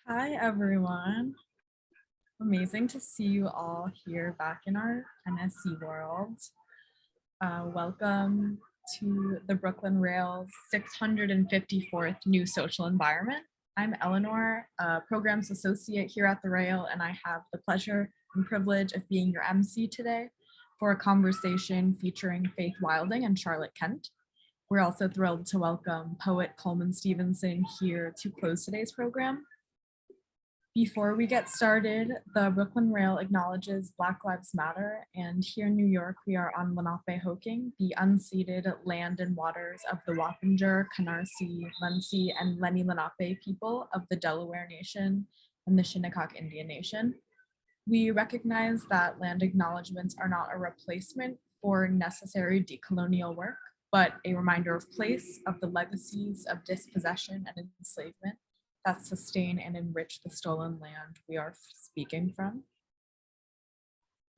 Hi, everyone. Amazing to see you all here back in our NSE world. Welcome to the Brooklyn Rail's 654th New Social Environment. I'm Eleanor, a Programs Associate here at the Rail, and I have the pleasure and privilege of being your MC today for a conversation featuring Faith Wilding and Charlotte Kent. We're also thrilled to welcome poet Coleman Stevenson here to close today's program. Before we get started, the Brooklyn Rail acknowledges Black Lives Matter, and here in New York, we are on Lenape-Hoking, the unceded land and waters of the Wappinger, Canarsie, Munsee, and Lenni Lenape people of the Delaware Nation and the Shinnecock Indian Nation. We recognize that land acknowledgements are not a replacement for necessary decolonial work, but a reminder of place, of the legacies of dispossession and enslavement that sustain and enrich the stolen land we are speaking from.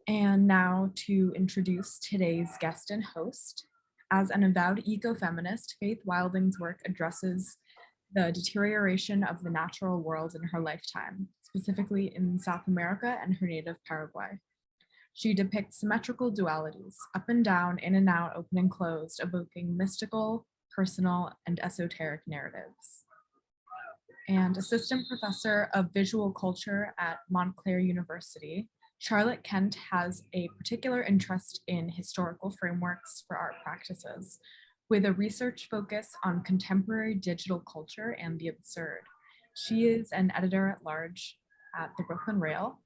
And now to introduce today's guest and host. As an avowed eco-feminist, Faith Wilding's work addresses the deterioration of the natural world in her lifetime, specifically in South America and her native Paraguay. She depicts symmetrical dualities, up and down, in and out, open and closed, evoking mystical, personal, and esoteric narratives. And assistant professor of visual culture at Montclair University, Charlotte Kent has a particular interest in historical frameworks for art practices, with a research focus on contemporary digital culture and the absurd. She is an editor at large at the Brooklyn Rail,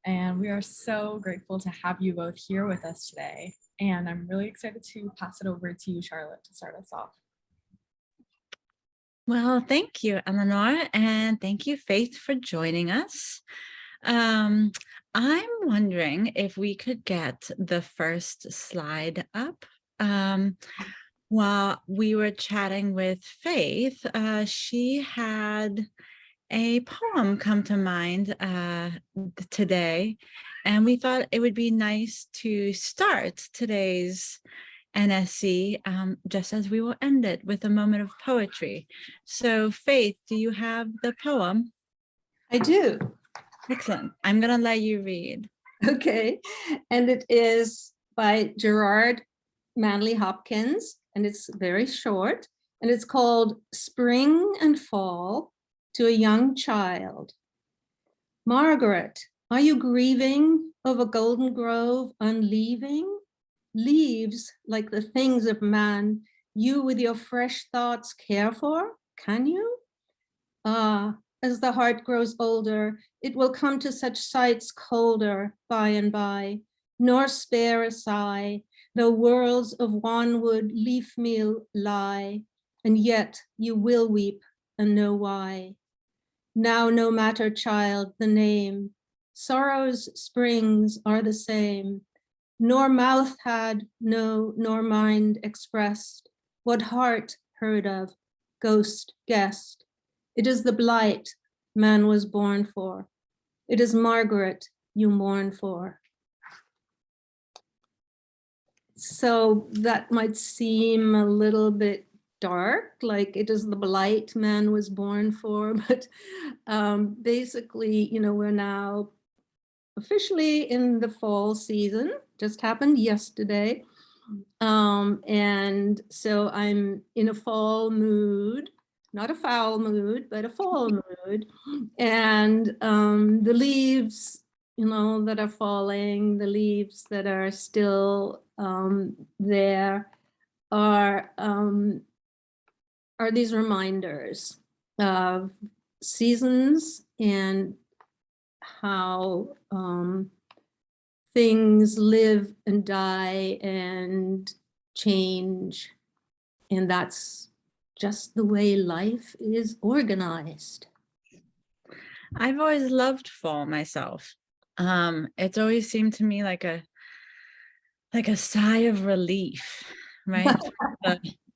and we are so grateful to have you both here with us today. And I'm really excited to pass it over to you, Charlotte, to start us off. Well, thank you, Eleanor, and thank you, Faith, for joining us. I'm wondering if we could get the first slide up. While we were chatting with Faith, she had a poem come to mind today, and we thought it would be nice to start today's NSE, just as we will end it with a moment of poetry. So Faith, do you have the poem? I do. Excellent. I'm going to let you read. Okay. And it is by Gerard Manley Hopkins, and it's very short, and it's called Spring and Fall to a Young Child. Margaret, are you grieving of a golden grove unleaving? Leaves like the things of man, you with your fresh thoughts care for, can you? Ah, as the heart grows older, it will come to such sights colder by and by, nor spare a sigh, though worlds of wanwood leaf meal lie, and yet you will weep and know why. Now no matter, child, the name, sorrow's springs are the same, nor mouth had, no, nor mind expressed, what heart heard of, ghost guessed. It is the blight man was born for. It is Margaret you mourn for. So that might seem a little bit dark, like it is the blight man was born for, but basically, we're now officially in the fall season, just happened yesterday. And so I'm in a fall mood, not a foul mood, but a fall mood. And the leaves, that are falling, the leaves that are still there are these reminders of seasons and how things live and die and change. And that's just the way life is organized. I've always loved fall myself. It's always seemed to me like a sigh of relief, right?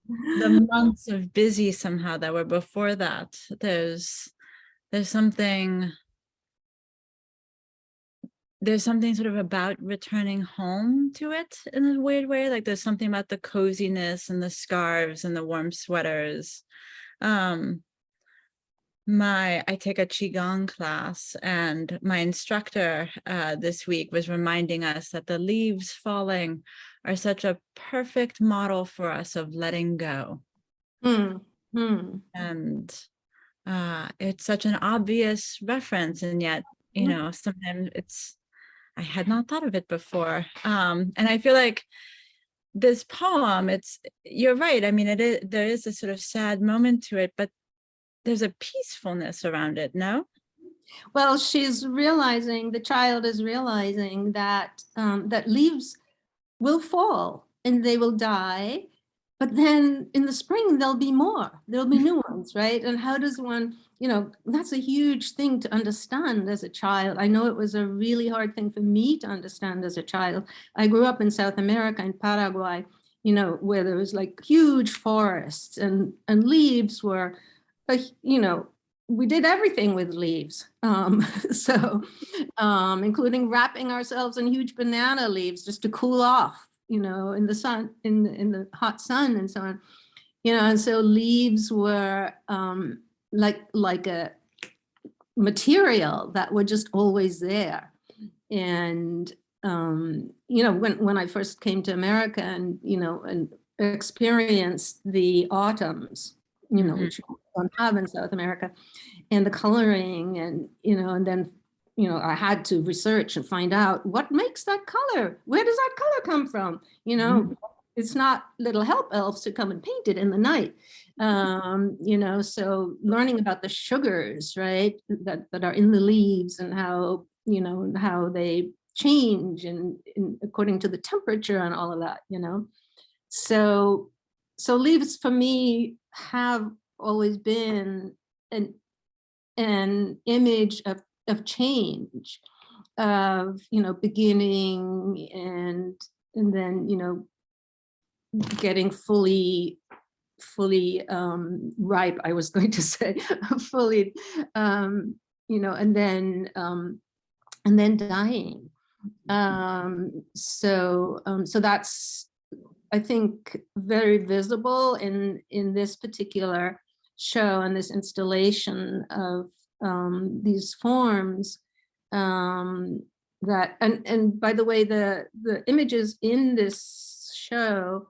the months of busy somehow that were before that. There's something sort of about returning home to it in a weird way. Like there's something about the coziness and the scarves and the warm sweaters. I take a Qigong class, and my instructor this week was reminding us that the leaves falling are such a perfect model for us of letting go. Hmm. Hmm. And it's such an obvious reference, and yet, you know, sometimes I had not thought of it before. And I feel like this poem, you're right. I mean, there is a sort of sad moment to it, but there's a peacefulness around it, no? Well, the child is realizing that that leaves will fall and they will die, but then in the spring there'll be new ones, right? And how does one, that's a huge thing to understand as a child. I know it was a really hard thing for me to understand as a child. I grew up in South America, in Paraguay, where there was like huge forests and leaves were, we did everything with leaves. So including wrapping ourselves in huge banana leaves just to cool off, in the sun, in the hot sun and so on. And so leaves were like a material that were just always there. And when I first came to America and experienced the autumns, which you don't have in South America, and the coloring, and and then I had to research and find out what makes that color. Where does that color come from? It's not little help elves to come and paint it in the night. So learning about the sugars, right, that are in the leaves, and how how they change and according to the temperature and all of that. So leaves for me have always been an image of change, of beginning and then getting fully ripe, I was going to say, fully and then dying. So that's, I think, very visible in this particular show and this installation of these forms, that, and by the way, the images in this show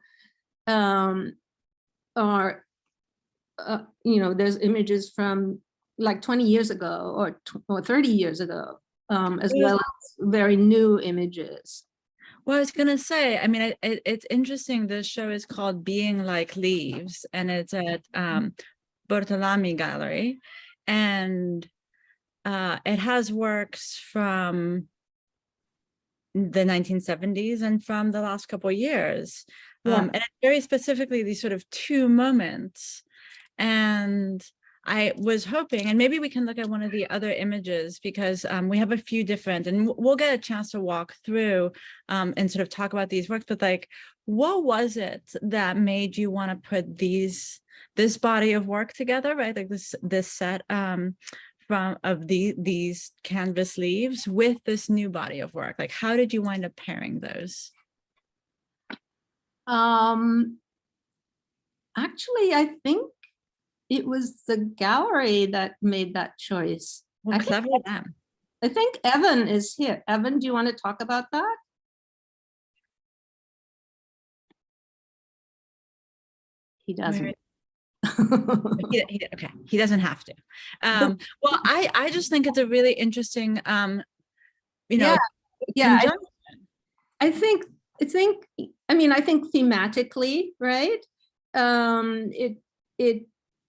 are there's images from like 20 years ago or 30 years ago, as well as very new images. Well, I was going to say, I mean, it's interesting. This show is called Being Like Leaves, and it's at Bortolami Gallery, and it has works from the 1970s and from the last couple of years. And it's very specifically these sort of two moments. And I was hoping, and maybe we can look at one of the other images, because we have a few different, and we'll get a chance to walk through and sort of talk about these works, but like, what was it that made you want to put this body of work together, right? Like this set of these canvas leaves with this new body of work? Like, how did you wind up pairing those? Actually, I think it was the gallery that made that choice. Well, clever them. I think Evan is here. Evan, do you want to talk about that? He doesn't. Okay, he doesn't have to. Well, I just think it's a really interesting, yeah. conjunction. I think thematically, right?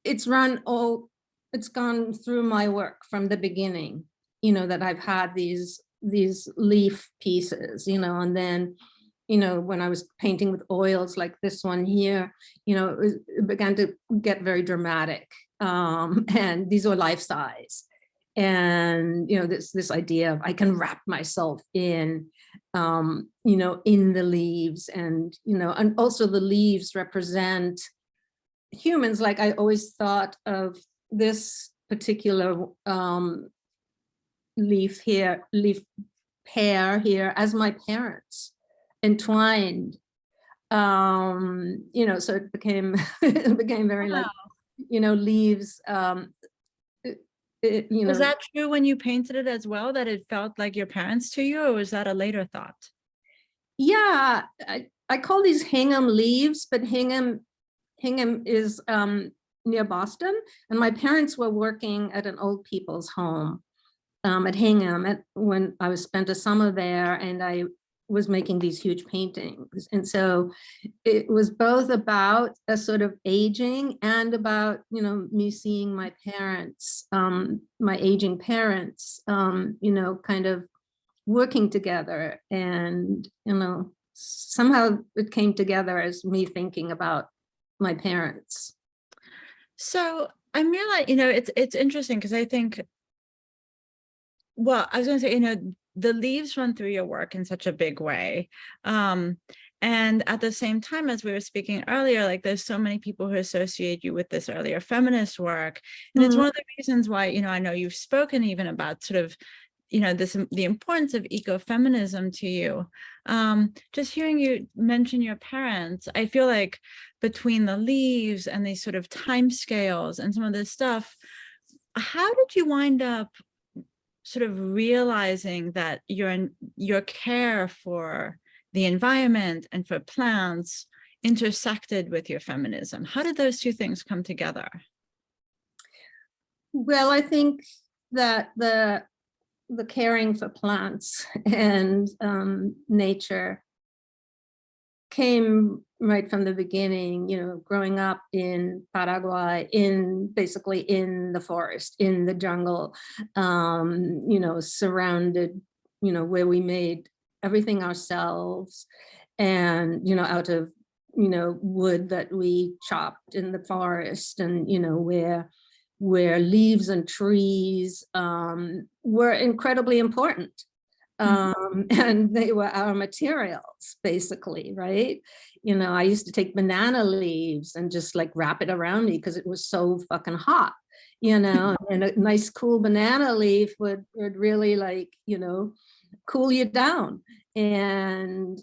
It's gone through my work from the beginning, that I've had these leaf pieces, and then, when I was painting with oils like this one here, it began to get very dramatic. And these were life size. And, this idea of I can wrap myself in the leaves, and, and also the leaves represent humans. Like, I always thought of this particular leaf pair here as my parents, entwined. So it became very like, leaves Was that true when you painted it as well, that it felt like your parents to you, or was that a later thought? Yeah, I call these Hingham leaves, but Hingham is near Boston, and my parents were working at an old people's home at Hingham when I was spent a summer there, and I was making these huge paintings. And so it was both about a sort of aging and about, me seeing my parents, my aging parents, kind of working together. And, somehow it came together as me thinking about my parents. So I'm realizing, it's interesting because I think, well, I was going to say, the leaves run through your work in such a big way. And at the same time, as we were speaking earlier, like there's so many people who associate you with this earlier feminist work. And it's one of the reasons why, I know you've spoken even about sort of, the importance of ecofeminism to you. Just hearing you mention your parents, I feel like between the leaves and these sort of time scales and some of this stuff, how did you wind up sort of realizing that your care for the environment and for plants intersected with your feminism? How did those two things come together? Well, I think that the caring for plants and nature came right from the beginning, growing up in Paraguay, basically in the forest, in the jungle, surrounded, where we made everything ourselves, and, out of, wood that we chopped in the forest, and, where leaves and trees were incredibly important. And they were our materials, basically, right? I used to take banana leaves and just like wrap it around me because it was so fucking hot, and a nice cool banana leaf would really like, cool you down. And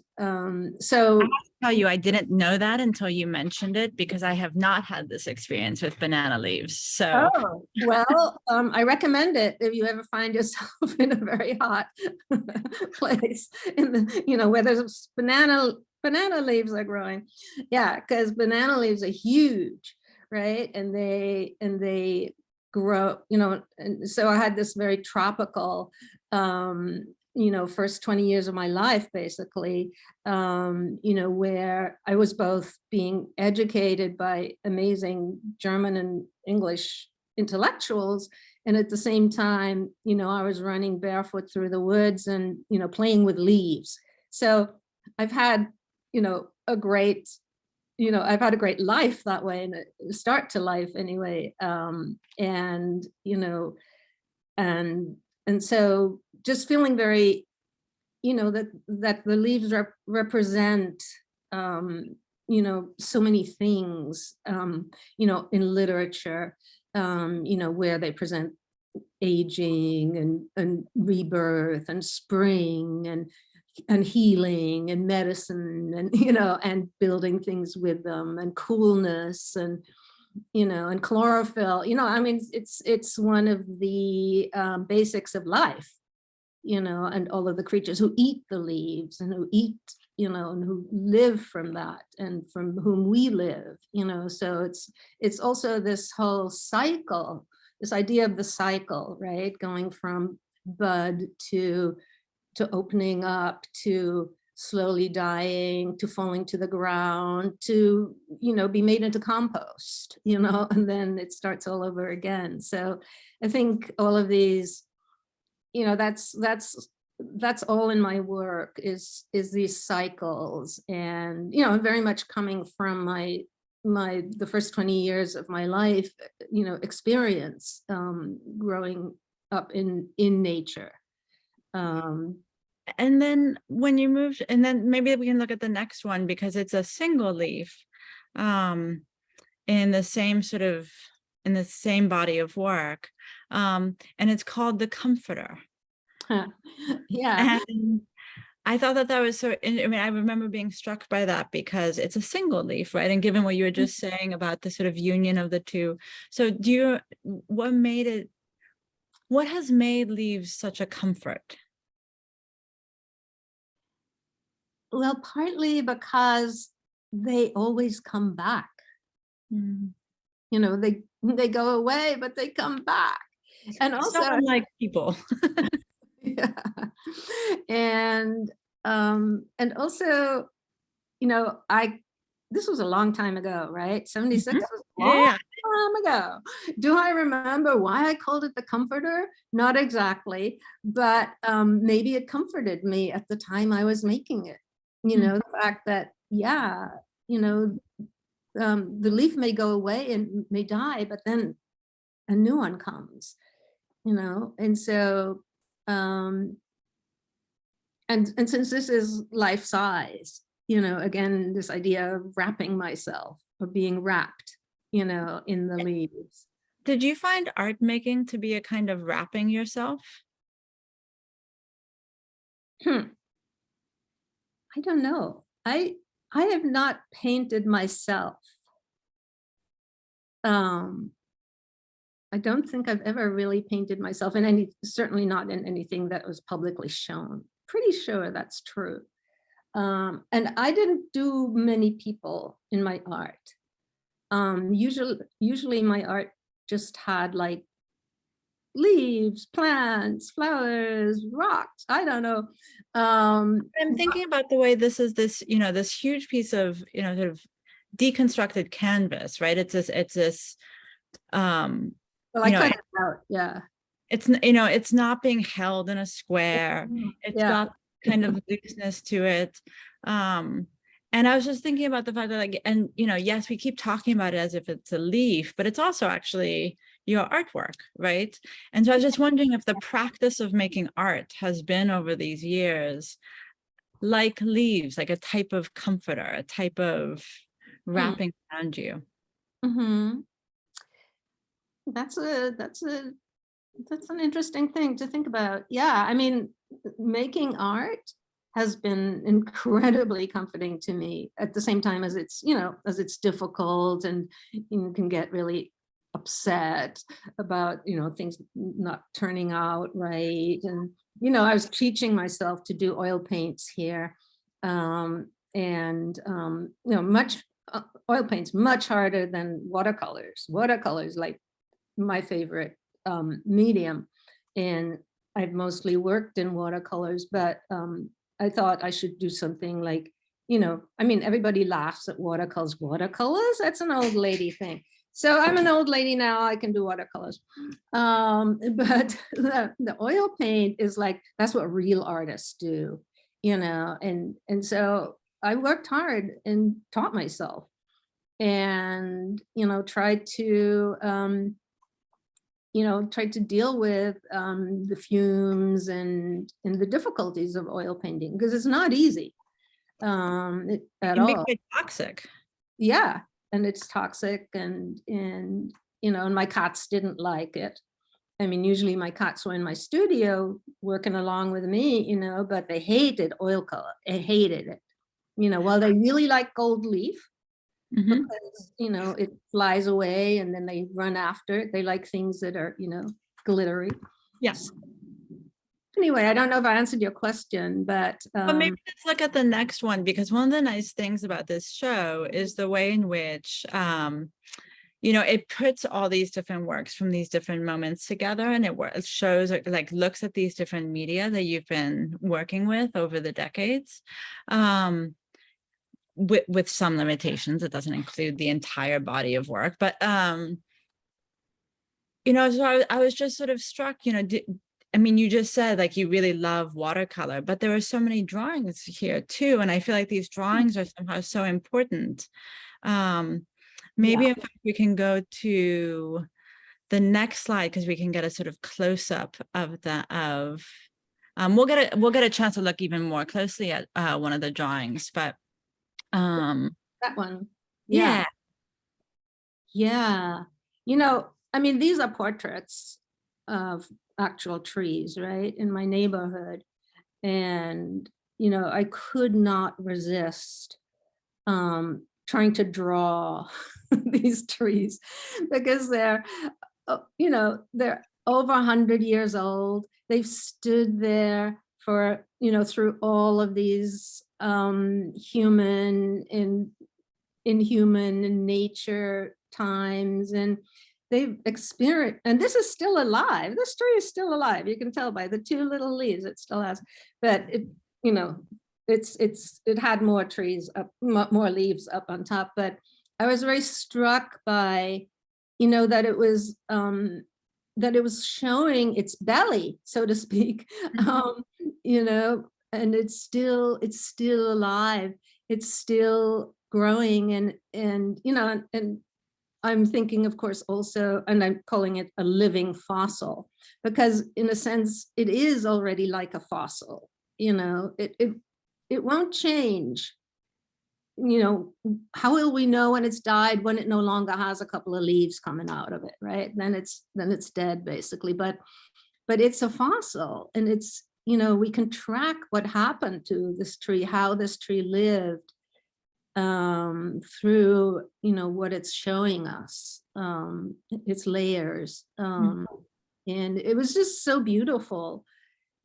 so I have to tell you, I didn't know that until you mentioned it, because I have not had this experience with banana leaves. So, well, I recommend it if you ever find yourself in a very hot place, in the, where there's banana leaves are growing. Yeah, because banana leaves are huge, right? And they grow, and so I had this very tropical first 20 years of my life, basically, where I was both being educated by amazing German and English intellectuals, and at the same time, I was running barefoot through the woods and, playing with leaves. So I've had, a great life that way, and a start to life anyway. And so just feeling very, that the leaves represent, so many things, in literature, where they present aging and rebirth and spring and healing and medicine, and, and building things with them, and coolness, and and chlorophyll, I mean, it's one of the basics of life, and all of the creatures who eat the leaves, and who eat, and who live from that, and from whom we live, so it's also this whole cycle, this idea of the cycle, right? Going from bud to opening up, to slowly dying, to falling to the ground, to, be made into compost, and then it starts all over again. So I think all of these, that's all in my work, is these cycles. And, very much coming from the first 20 years of my life, experience, growing up in nature. And then when you moved, and then maybe we can look at the next one, because it's a single leaf in the same body of work. And it's called The Comforter. Yeah. And I thought that was so, I mean, I remember being struck by that because it's a single leaf, right? And given what you were just saying about the sort of union of the two. So what made it what has made leaves such a comfort? Well, partly because they always come back. Mm. You know, they go away, but they come back. And So also, unlike people. yeah. And also, you know, this was a long time ago, right? 76 was a long Yeah. time ago. Do I remember why I called it the comforter? Not exactly, but maybe it comforted me at the time I was making it. You know, the fact that, yeah, you know, the leaf may go away and may die, but then a new one comes, you know? And so, and since this is life size, you know, again, this idea of wrapping myself or being wrapped, you know, in the leaves. Did you find art making to be a kind of wrapping yourself? I don't know. I have not painted myself. I don't think I've ever really painted myself in any, certainly not in anything that was publicly shown. Pretty sure that's true. And I didn't do many people in my art. Usually my art just had like leaves, plants, flowers, rocks. I don't know. I'm thinking about the way this is this, you know, this huge piece of, you know, sort of deconstructed canvas, right? It's this, Well, you I know, cut it out. Yeah. it's, you know, it's not being held in a square. It's Yeah. got kind of looseness to it. And I was just thinking about the fact that, like, and, you know, yes, we keep talking about it as if it's a leaf, but it's also actually your artwork, right? And so I was just wondering if the practice of making art has been over these years like leaves, like a type of comforter, a type of wrapping around you. Mm-hmm. That's an interesting thing to think about. Yeah, I mean, making art has been incredibly comforting to me at the same time as it's, you know, as it's difficult, and you can get really upset about, you know, things not turning out right. And, you know, I was teaching myself to do oil paints here. You know, oil paints much harder than watercolors. Watercolors, like my favorite medium, and I've mostly worked in watercolors, but I thought I should do something like, you know, I mean, everybody laughs at watercolors. Watercolors, that's an old lady thing. So I'm an old lady now, I can do watercolors. But the oil paint is like, that's what real artists do, you know, and so I worked hard and taught myself, and, you know, tried to deal with the fumes and the difficulties of oil painting, because it's not easy at It makes all. it toxic. Yeah, and it's toxic, and you know, and my cats didn't like it. I mean, usually my cats were in my studio working along with me, you know, but they hated oil color. They hated it, you know. Well, they really like gold leaf, because, you know, it flies away and then they run after it. They like things that are, you know, glittery. Yes. Anyway, I don't know if I answered your question, but But maybe let's look at the next one, because one of the nice things about this show is the way in which, you know, it puts all these different works from these different moments together, and it shows, like, looks at these different media that you've been working with over the decades. With some limitations, it doesn't include the entire body of work, but you know, so I was just sort of struck, you know, I mean, you just said, like, you really love watercolor, but there are so many drawings here too, and I feel like these drawings are somehow so important. Maybe in fact we can go to the next slide, because we can get a sort of close up of we'll get a chance to look even more closely at one of the drawings, but that one. yeah. Yeah. You know, I mean, these are portraits of actual trees, right, in my neighborhood. And, you know, I could not resist trying to draw these trees, because they're, you know, they're over 100 years old. They've stood there for, through all of these human and inhuman and nature times, and they've experienced, and this is still alive. This tree is still alive. You can tell by the two little leaves it still has, but it, it had more trees up, more leaves up on top. But I was very struck by, that it was showing its belly, so to speak, and it's still alive. It's still growing, and I'm thinking, of course, also, and I'm calling it a living fossil, because in a sense, it is already like a fossil. It won't change. How will we know when it's died, when it no longer has a couple of leaves coming out of it, right? Then it's dead, basically. But it's a fossil, and it's, we can track what happened to this tree, how this tree lived, through, what it's showing us, its layers. And it was just so beautiful.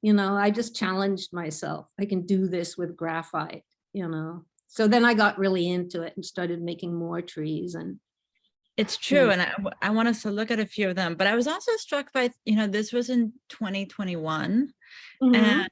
I just challenged myself. I can do this with graphite, So then I got really into it and started making more trees. And it's true. And I want us to look at a few of them, but I was also struck by, this was in 2021. And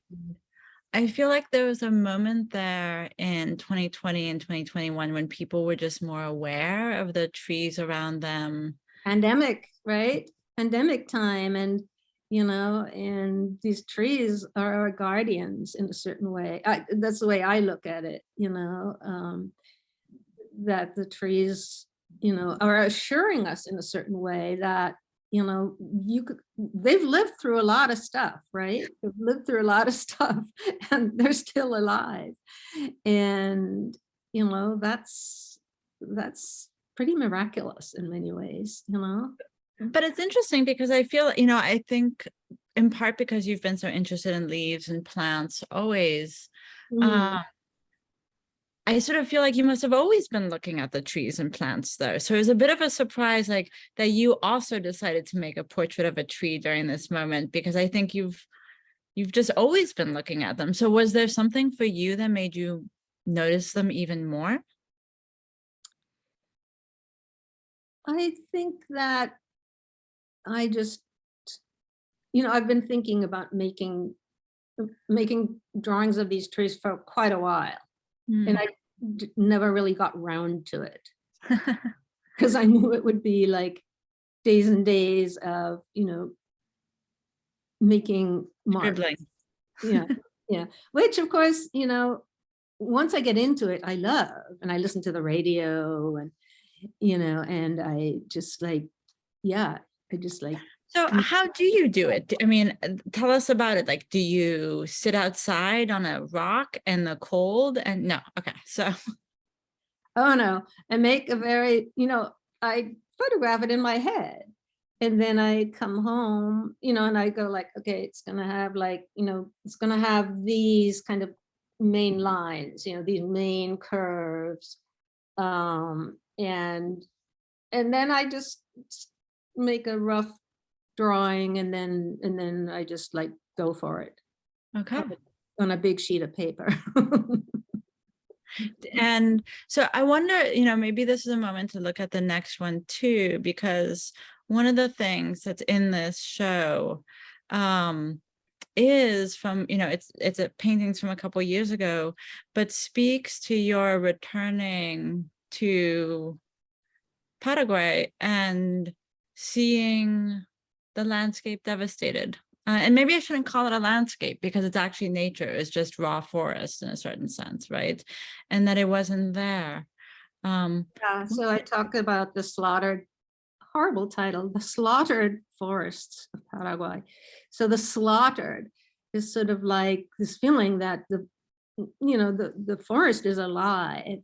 I feel like there was a moment there in 2020 and 2021 when people were just more aware of the trees around them. Pandemic, right? Pandemic time. And, and these trees are our guardians in a certain way. That's the way I look at it, that the trees, are assuring us in a certain way that, they've lived through a lot of stuff, right? They've lived through a lot of stuff, and they're still alive. And, that's pretty miraculous in many ways, But it's interesting because I feel, I think in part because you've been so interested in leaves and plants always, I sort of feel like you must have always been looking at the trees and plants though. So it was a bit of a surprise, like that you also decided to make a portrait of a tree during this moment, because I think you've just always been looking at them. So was there something for you that made you notice them even more? I think that I just, I've been thinking about making drawings of these trees for quite a while. And I never really got round to it because I knew it would be like days and days of, making marks. Yeah. Which of course, once I get into it, I love, and I listen to the radio, and, and I just like, So how do you do it? I mean, tell us about it. Like, do you sit outside on a rock in the cold? And no, okay, so. Oh no, I make a very, I photograph it in my head. And then I come home, and I go like, okay, it's gonna have like, it's gonna have these kind of main lines, these main curves. And then I just make a rough drawing, and then I just like go for it. Okay. On a big sheet of paper. And so I wonder, maybe this is a moment to look at the next one too, because one of the things that's in this show is from, it's a paintings from a couple years ago, but speaks to your returning to Paraguay and seeing the landscape devastated. And maybe I shouldn't call it a landscape because it's actually nature. It's just raw forest in a certain sense, right? And that it wasn't there. Yeah, so I talk about the slaughtered, horrible title, the slaughtered forests of Paraguay. So the slaughtered is sort of like this feeling that the forest is alive,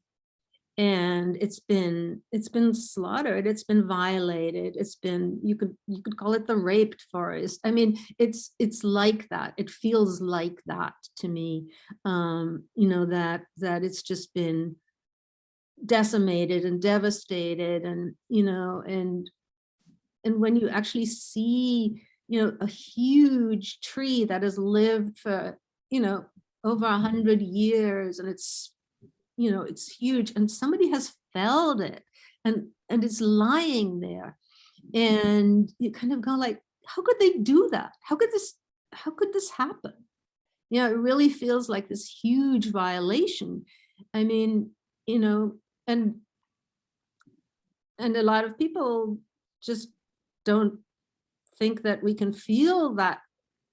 and it's been slaughtered, it's been violated, it's been, you could call it the raped forest. I mean, it's like that. It feels like that to me, that it's just been decimated and devastated, and and when you actually see a huge tree that has lived for, over 100 years, and it's huge, and somebody has felled it, and it's lying there, and you kind of go like, how could they do that? How could this happen? It really feels like this huge violation. I mean, and a lot of people just don't think that we can feel that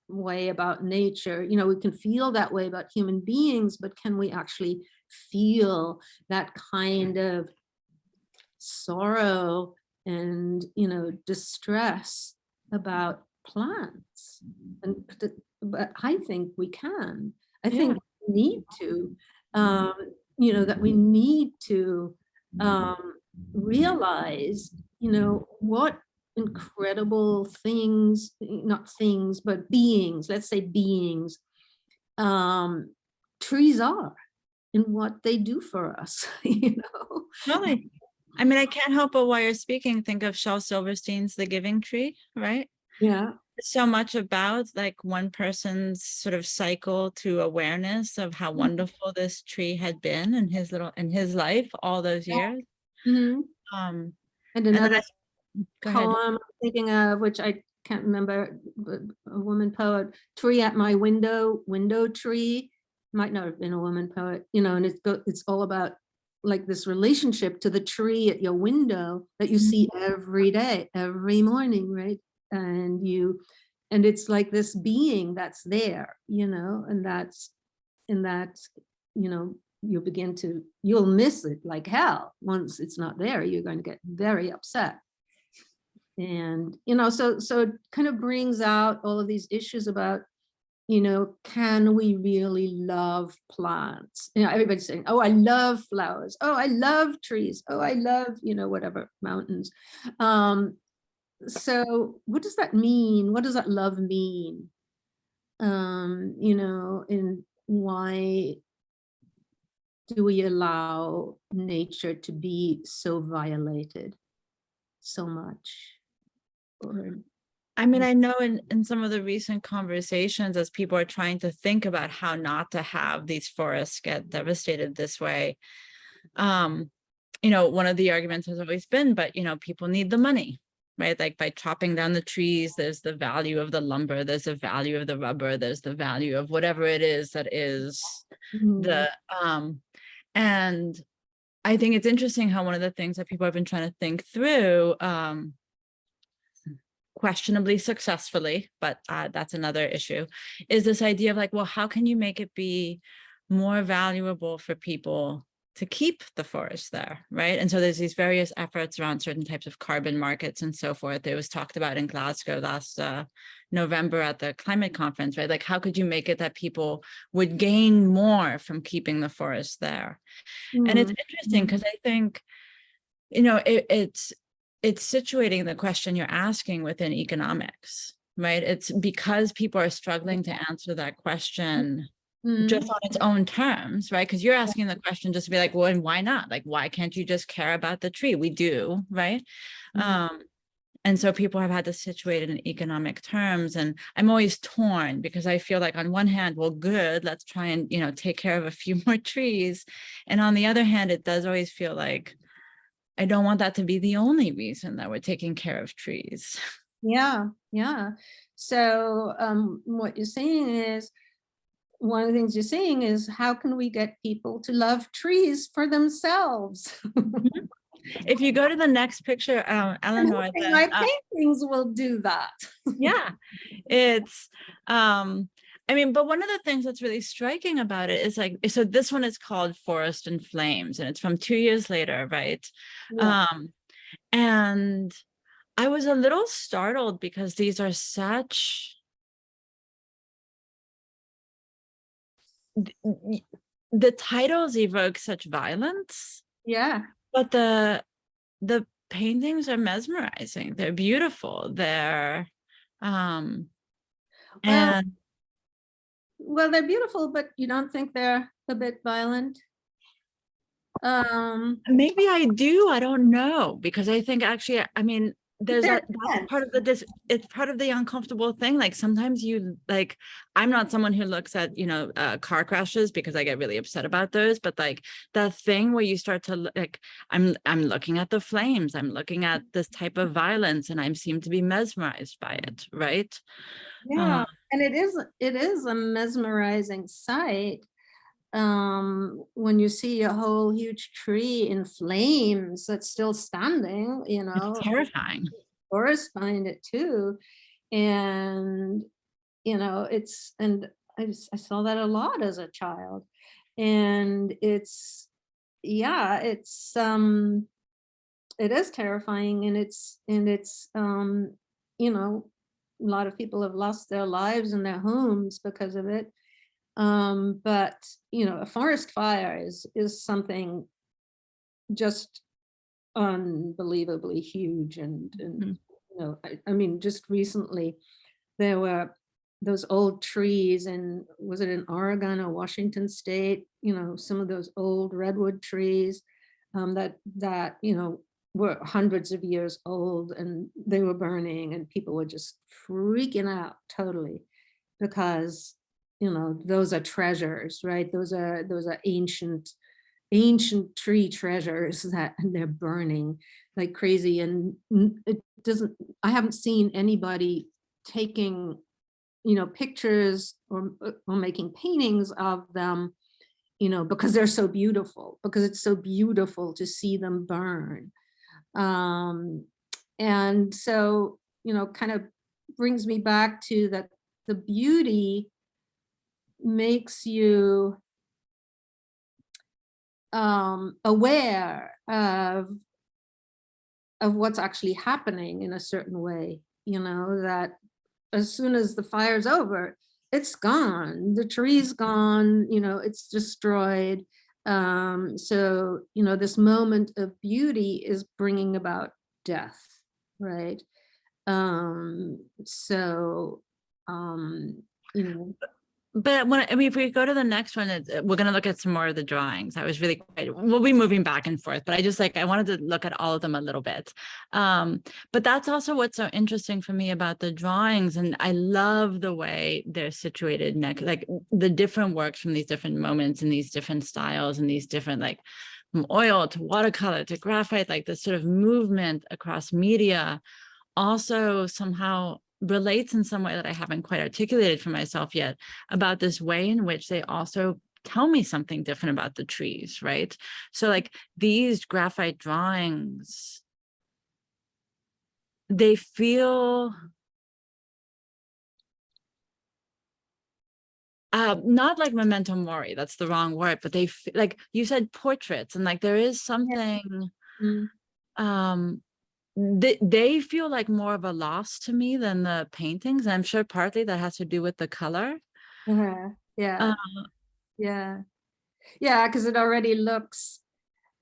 way about nature. We can feel that way about human beings, but can we actually feel that kind of sorrow and, distress about plants? But I think we can. I think we need to, that we need to realize, what incredible things, not things, but beings, let's say beings, trees are, and what they do for us, Really? I mean, I can't help but while you're speaking, think of Shel Silverstein's The Giving Tree, right? Yeah. So much about like one person's sort of cycle to awareness of how wonderful this tree had been in his life all those years. Mm-hmm. And And then another go ahead. poem I'm thinking of, which I can't remember, but a woman poet, Tree at My Window, Window Tree, might not have been a woman poet, and it's all about like this relationship to the tree at your window that you see every day, every morning, right? And it's like this being that's there, and that's you'll miss it like hell. Once it's not there, you're going to get very upset. And, so it kind of brings out all of these issues about, can we really love plants? Everybody's saying, oh, I love flowers. Oh, I love trees. Oh, I love, whatever, mountains. So what does that mean? What does that love mean? And why do we allow nature to be so violated so much? I mean, I know in some of the recent conversations, as people are trying to think about how not to have these forests get devastated this way, one of the arguments has always been, but, people need the money, right? Like by chopping down the trees, there's the value of the lumber, there's the value of the rubber, there's the value of whatever it is that is and I think it's interesting how one of the things that people have been trying to think through, questionably successfully, but that's another issue, is this idea of like, well, how can you make it be more valuable for people to keep the forest there, right? And so there's these various efforts around certain types of carbon markets and so forth. It was talked about in Glasgow last November at the climate conference, right? Like, how could you make it that people would gain more from keeping the forest there? And it's interesting because I think, it's situating the question you're asking within economics, right? It's because people are struggling to answer that question just on its own terms, right? Because you're asking the question just to be like, well, and why not? Like, why can't you just care about the tree? We do, right? And so people have had to situate it in economic terms. And I'm always torn because I feel like on one hand, well, good, let's try and, take care of a few more trees. And on the other hand, it does always feel like, I don't want that to be the only reason that we're taking care of trees. Yeah. So what you're saying is, one of the things you're saying is, how can we get people to love trees for themselves? If you go to the next picture, Eleanor, my paintings will do that. Yeah, it's but one of the things that's really striking about it is like, so this one is called Forest in Flames, and it's from 2 years later, right? Yeah. And I was a little startled because these are such, the titles evoke such violence. Yeah. But the paintings are mesmerizing. They're beautiful. They're well, they're beautiful, but you don't think they're a bit violent? Maybe I do. I don't know, because I think actually, there's They're that's intense. part of it's part of the uncomfortable thing. Like sometimes you like, I'm not someone who looks at, car crashes because I get really upset about those, but like the thing where you start to like, I'm looking at the flames, I'm looking at this type of violence, and I seem to be mesmerized by it, right? Yeah, and it is a mesmerizing sight when you see a whole huge tree in flames that's still standing, It's terrifying. forest behind it too. And I saw that a lot as a child. And it is terrifying, and a lot of people have lost their lives and their homes because of it. But a forest fire is something just unbelievably huge. And I mean, just recently there were those old trees, and was it in Oregon or Washington State, some of those old redwood trees that were hundreds of years old, and they were burning, and people were just freaking out totally, because those are treasures, right? Those are ancient tree treasures and they're burning like crazy. And I haven't seen anybody taking pictures or making paintings of them, because they're so beautiful, because it's so beautiful to see them burn. And so kind of brings me back to that the beauty makes you aware of what's actually happening in a certain way, that as soon as the fire's over, it's gone, the tree's gone, it's destroyed. So this moment of beauty is bringing about death, right? So you know But if we go to the next one, we're going to look at some more of the drawings. I was really, we'll be moving back and forth, but I wanted to look at all of them a little bit. But that's also what's so interesting for me about the drawings. And I love the way they're situated next, like the different works from these different moments and these different styles and these different, like from oil to watercolor to graphite, like this sort of movement across media also somehow relates in some way that I haven't quite articulated for myself yet, about this way in which they also tell me something different about the trees, right? So like these graphite drawings, they feel not like memento mori, that's the wrong word, but they like you said, portraits, and like there is something they feel like more of a loss to me than the paintings. I'm sure partly that has to do with the color. yeah, Uh, yeah, because it already looks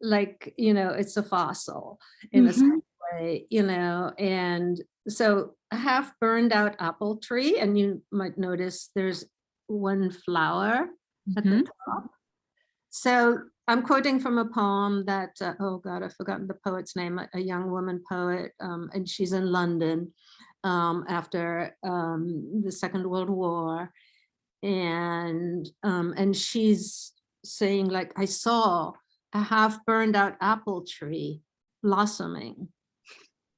like it's a fossil in a certain way, and so a half burned out apple tree, and you might notice there's one flower at the top. So I'm quoting from a poem that, oh God, I've forgotten the poet's name, a young woman poet, and she's in London after the Second World War. And she's saying, like, I saw a half burned out apple tree blossoming.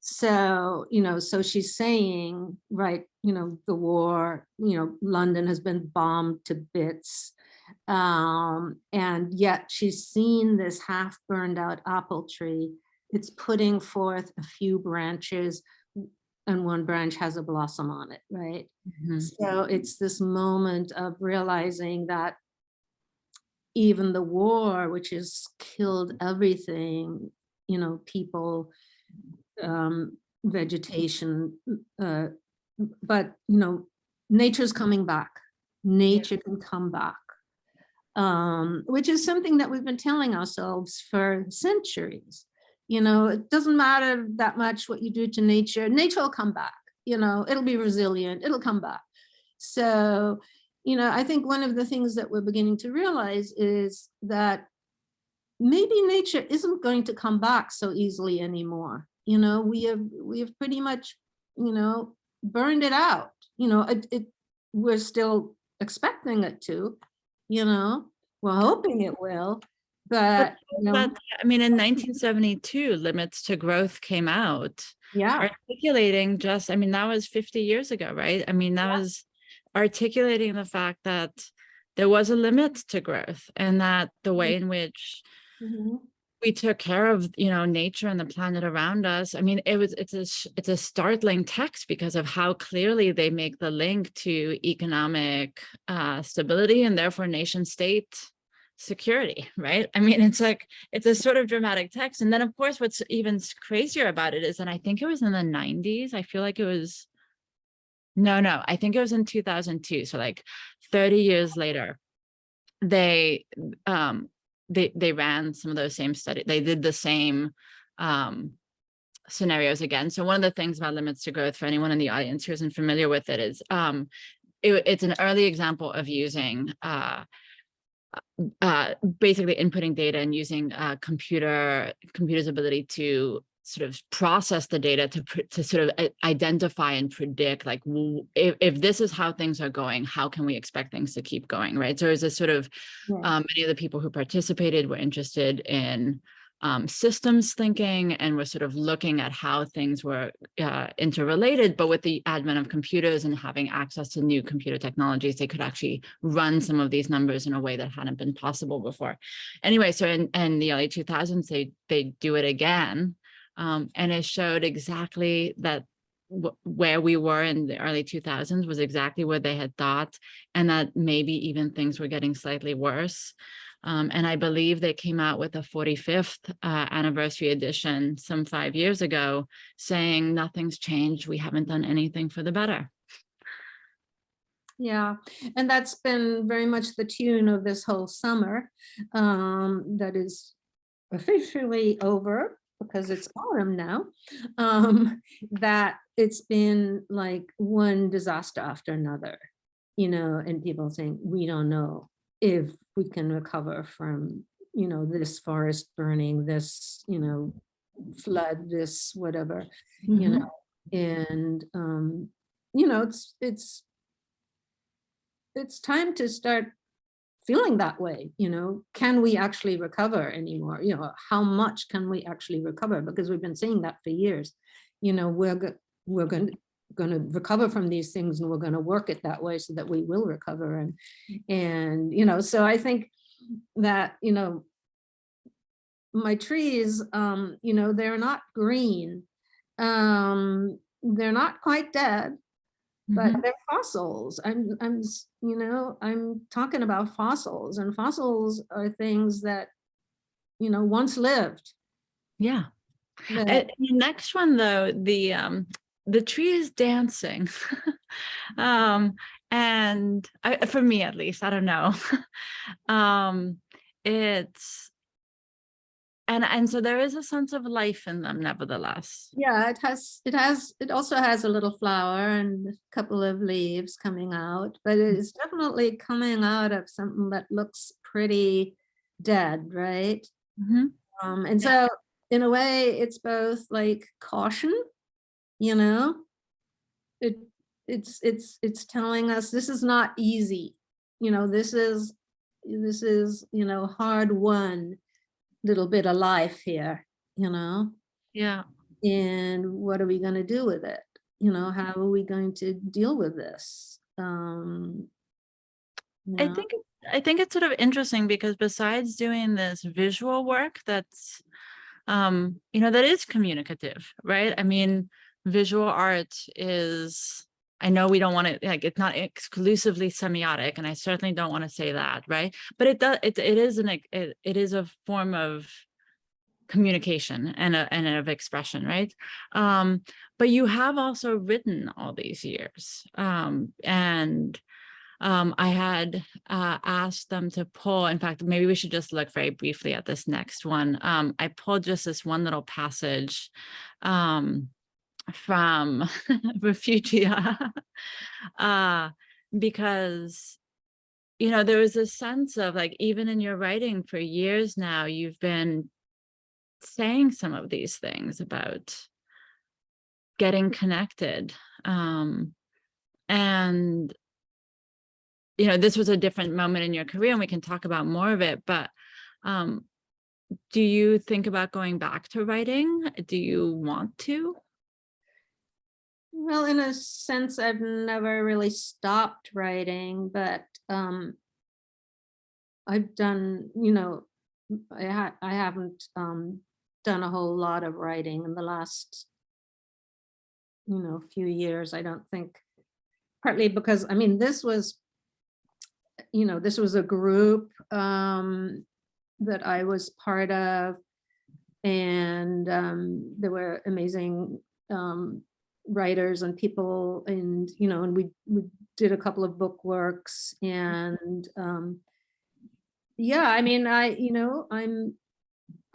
So, so she's saying, right, the war, London has been bombed to bits. And yet she's seen this half burned out apple tree. It's putting forth a few branches, and one branch has a blossom on it, right? So it's this moment of realizing that even the war, which has killed everything, people, vegetation, but nature's coming back. Nature can come back. Which is something that we've been telling ourselves for centuries. It doesn't matter that much what you do to nature. Nature will come back. It'll be resilient. It'll come back. So, I think one of the things that we're beginning to realize is that maybe nature isn't going to come back so easily anymore. we have pretty much, burned it out. We're still expecting it to, we're hoping it will, but But I mean, in 1972, Limits to Growth came out, yeah, articulating just, I mean, that was 50 years ago, right? I mean, that was articulating the fact that there was a limit to growth, and that the way in which mhm, we took care of, nature and the planet around us. I mean, it's a startling text because of how clearly they make the link to economic stability and therefore nation state security, right? I mean, it's a sort of dramatic text. And then of course, what's even crazier about it is, and I think it was in the 90s, I feel like it was, no, I think it was in 2002. So like 30 years later, they ran some of those same studies. They did the same scenarios again. So one of the things about Limits to Growth, for anyone in the audience who isn't familiar with it, is it's an early example of using basically inputting data and using computer's ability to sort of process the data to sort of identify and predict, like, if this is how things are going, how can we expect things to keep going, right? So there's a sort of many of the people who participated were interested in systems thinking, and we're sort of looking at how things were interrelated. But with the advent of computers and having access to new computer technologies, they could actually run some of these numbers in a way that hadn't been possible before. Anyway, so in the early 2000s, they do it again, and it showed exactly that where we were in the early 2000s was exactly what they had thought, and that maybe even things were getting slightly worse. And I believe they came out with a 45th anniversary edition some 5 years ago, saying nothing's changed. We haven't done anything for the better. Yeah, and that's been very much the tune of this whole summer. That is officially over because it's autumn now. That it's been like one disaster after another, and people saying, we don't know if we can recover from, this forest burning, this, flood, this whatever, and, it's time to start feeling that way. Can we actually recover anymore? How much can we actually recover? Because we've been saying that for years. We're going to recover from these things, and we're going to work it that way so that we will recover. And so I think that, my trees, they're not green. They're not quite dead, but they're fossils. I'm talking about fossils, and fossils are things that, once lived. Yeah. The next one, though, the tree is dancing. And for me, at least, I don't know. And so there is a sense of life in them, nevertheless. Yeah, it also has a little flower and a couple of leaves coming out, but it is definitely coming out of something that looks pretty dead, right? And so in a way, it's both like caution, it's telling us this is not easy, this is hard won little bit of life here, Yeah. and what are we going to do with it? How are we going to deal with this? I think it's sort of interesting because besides doing this visual work that's that is communicative, right? I mean, visual art is, I know we don't want to, like, it's not exclusively semiotic, and I certainly don't want to say that, right? But it is a form of communication and of expression, right? But you have also written all these years, and I had asked them to pull, in fact, maybe we should just look very briefly at this next one. I pulled just this one little passage from Refugia, because, there was a sense of, like, even in your writing for years now, you've been saying some of these things about getting connected. And, you know, this was a different moment in your career, and we can talk about more of it, but do you think about going back to writing? Do you want to? Well, in a sense, I've never really stopped writing, but I've done, you know, I haven't done a whole lot of writing in the last, you know, few years. I don't think, partly because, I mean, this was, you know, this was a group that I was part of, and there were amazing writers and people, and, you know, and we did a couple of book works, and yeah, I mean, you know, I'm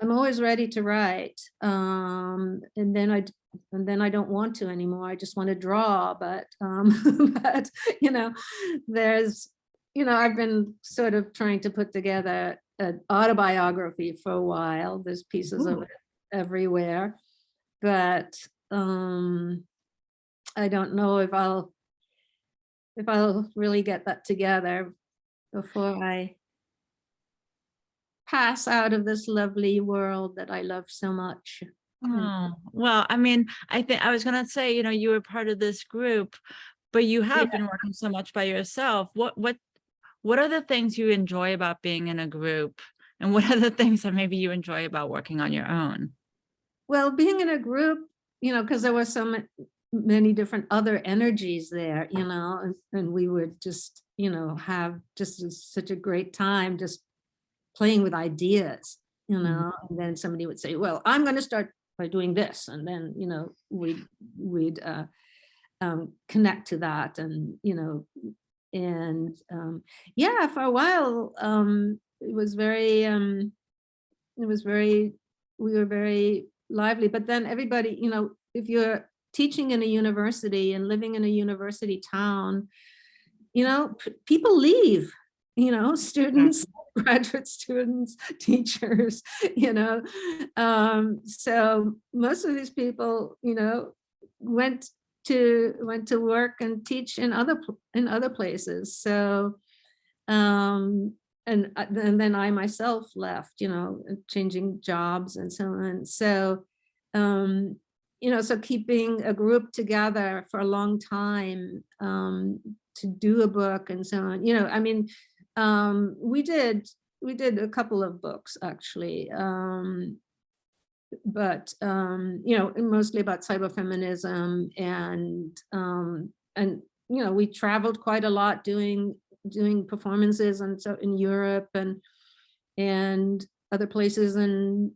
always ready to write, and then I don't want to anymore. I just want to draw, but but you know, there's, you know, I've been sort of trying to put together an autobiography for a while. There's pieces of it everywhere, but I don't know if I'll really get that together before I pass out of this lovely world that I love so much. Oh, well, I mean, I think I was going to say, you know, you were part of this group, but you have been working so much by yourself. What are the things you enjoy about being in a group? And what are the things that maybe you enjoy about working on your own? Well, being in a group, you know, because there were so many different other energies there, you know, and we would just, you know, have just such a great time just playing with ideas, you know, and then somebody would say, well, I'm going to start by doing this. And then, you know, we'd connect to that, and, you know, and yeah, for a while, we were very lively, but then everybody, you know, if you're teaching in a university and living in a university town, you know, people leave, you know, students, graduate students, teachers, you know. So most of these people, you know, went to work and teach in other places. So and then I myself left, you know, changing jobs and so on. So you know, so keeping a group together for a long time to do a book and so on, you know, I mean, we did a couple of books actually, but you know, mostly about cyberfeminism, and you know, we traveled quite a lot doing performances, and so in Europe and other places, and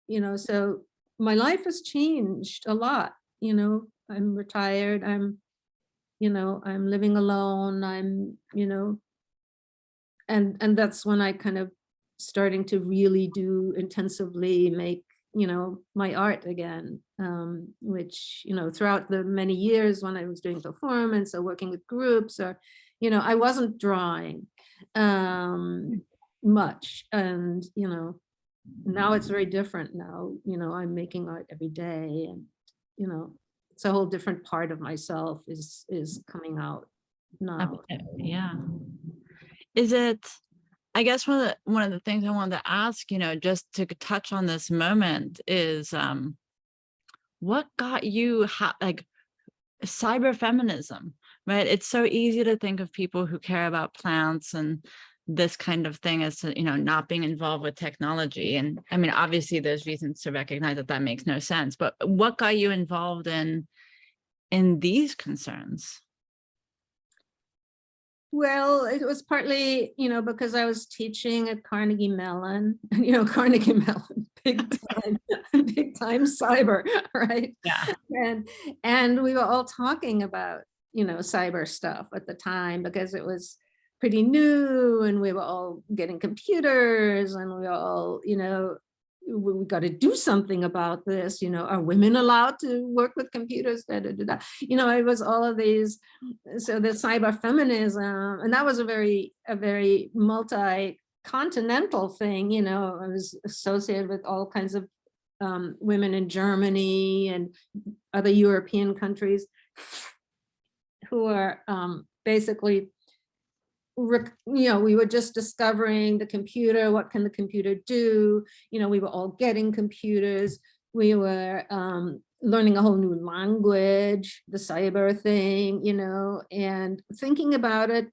you know, so my life has changed a lot. You know, I'm retired, you know, I'm living alone, I'm, you know, and that's when I kind of starting to really do intensively make, you know, my art again, which, you know, throughout the many years when I was doing performance or working with groups, or, you know, I wasn't drawing much, and, you know, now it's very different. Now, you know, I'm making art every day, and, you know, it's a whole different part of myself is coming out now. Yeah. Is it, I guess one of the things I wanted to ask, you know, just to touch on this moment is what got you like cyber feminism, right? It's so easy to think of people who care about plants and this kind of thing as to, you know, not being involved with technology. And I mean, obviously there's reasons to recognize that that makes no sense, but what got you involved in these concerns? Well, it was partly, you know, because I was teaching at Carnegie Mellon, you know, Carnegie Mellon, big time cyber, right? Yeah. And we were all talking about, you know, cyber stuff at the time because it was pretty new, and we were all getting computers, and we were all, you know, we got to do something about this, you know, are women allowed to work with computers? You know, it was all of these, so the cyber feminism, and that was a very multi-continental thing, you know. I was associated with all kinds of women in Germany and other European countries who are basically, we were just discovering the computer. What can the computer do? We were all getting computers. We were learning a whole new language, the cyber thing, and thinking about it.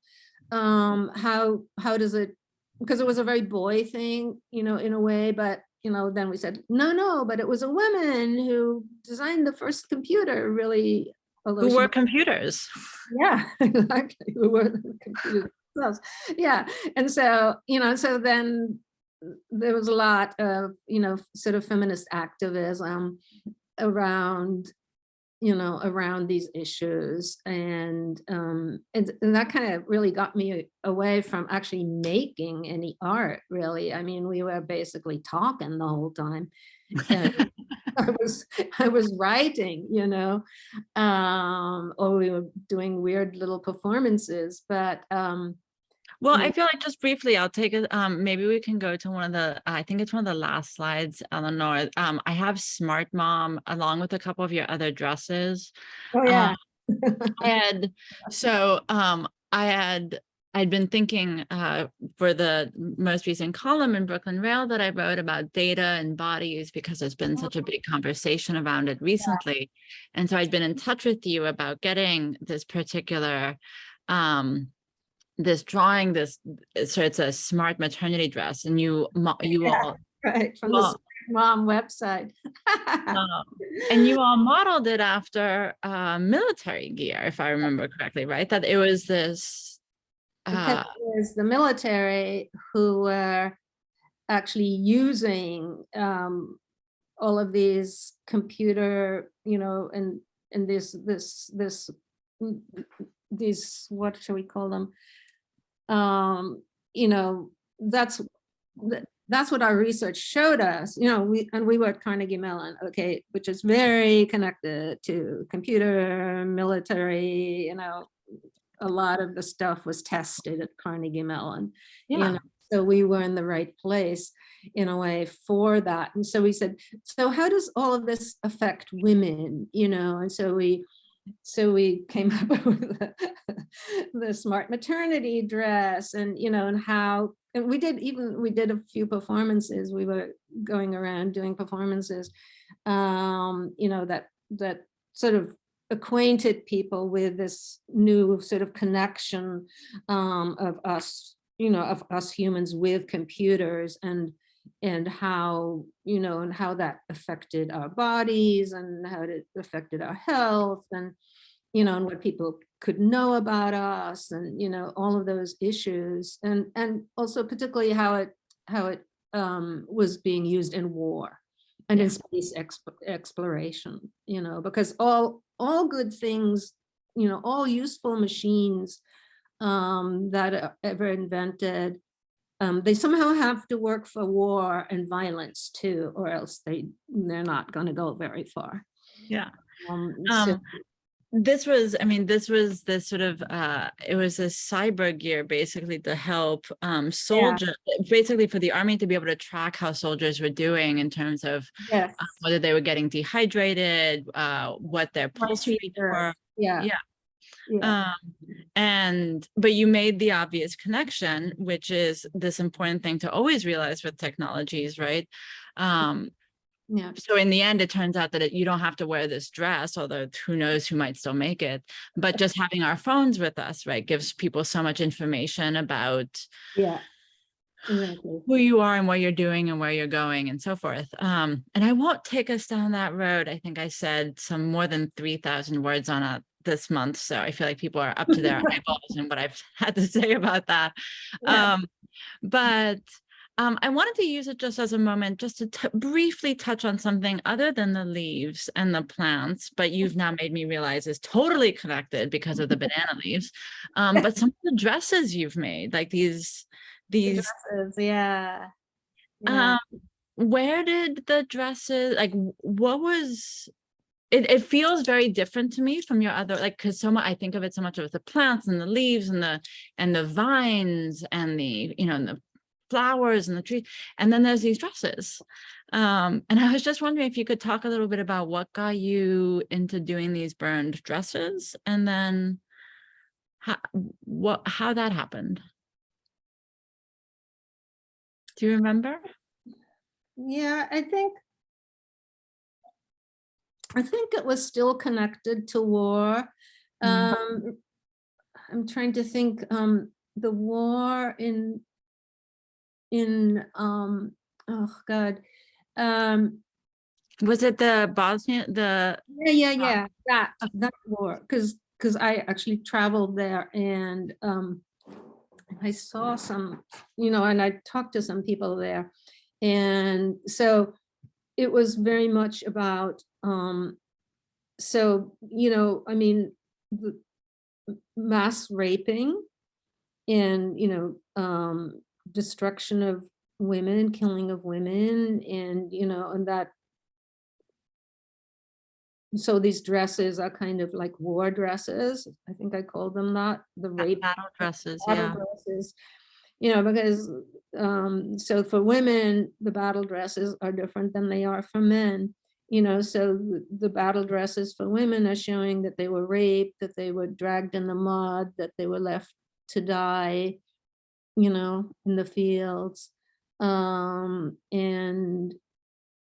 How does it, because it was a very boy thing, in a way, but then we said, no, but it was a woman who designed the first computer, really. Who were computers. Yeah, exactly. Who were the computers themselves. Yeah. And so, so then there was a lot of, sort of feminist activism around, around these issues. And that kind of really got me away from actually making any art, really. I mean, we were basically talking the whole time. And I was writing, or we were doing weird little performances, but well, I feel like just briefly, I'll take it. Maybe we can go to one of the, I think it's one of the last slides, Eleanor. I have Smart Mom along with a couple of your other dresses. Oh yeah. I'd been thinking for the most recent column in Brooklyn Rail that I wrote about data and bodies, because there's been such a big conversation around it recently. And so I'd been in touch with you about getting this particular this drawing, so it's a smart maternity dress, and you all right from the Mom website. And you all modeled it after military gear, if I remember correctly, right? That it was this because it was the military who were actually using all of these computer, and these, what shall we call them? That's what our research showed us, we were at Carnegie Mellon, okay, which is very connected to computer, military, a lot of the stuff was tested at Carnegie Mellon. So we were in the right place in a way for that. And so we said, so how does all of this affect women, and so we came up with the smart maternity dress, and and how, and we did a few performances. We were going around doing performances that sort of acquainted people with this new sort of connection of us humans with computers, and how and how that affected our bodies, and how it affected our health, and and what people could know about us, and all of those issues, and also particularly how it was being used in war and in space exploration, because all good things, all useful machines that are ever invented, they somehow have to work for war and violence too, or else they're not going to go very far. This was this sort of it was a cyber gear basically to help soldiers, basically for the army to be able to track how soldiers were doing in terms of whether they were getting dehydrated, what their pulse rates were. But you made the obvious connection, which is this important thing to always realize with technologies, right? So in the end, it turns out that you don't have to wear this dress, although who knows who might still make it, but just having our phones with us, right, gives people so much information about who you are and what you're doing and where you're going and so forth. And I won't take us down that road. I think I said some more than 3,000 words on it this month, so I feel like people are up to their eyeballs in what I've had to say about that. But I wanted to use it just as a moment just to briefly touch on something other than the leaves and the plants, but you've now made me realize is totally connected because of the banana leaves. But some of the dresses you've made, like these dresses, where did the dresses, like, what was it feels very different to me from your other, like, because I think of it so much of the plants and the leaves and the vines and the and the flowers and the tree, and then there's these dresses. And I was just wondering if you could talk a little bit about what got you into doing these burned dresses, and then how that happened. Do you remember? Yeah, I think it was still connected to war. I'm trying to think, the war in oh God. Was it the Bosnia, Yeah, that war, because I actually traveled there, and I saw some, and I talked to some people there, and so it was very much about so I mean, the mass raping and destruction of women, killing of women, and and that, so these dresses are kind of like war dresses. I think I called them that, the rape battle dresses? battle Yeah. dresses, because so for women, the battle dresses are different than they are for men. So the battle dresses for women are showing that they were raped, that they were dragged in the mud, that they were left to die, in the fields. And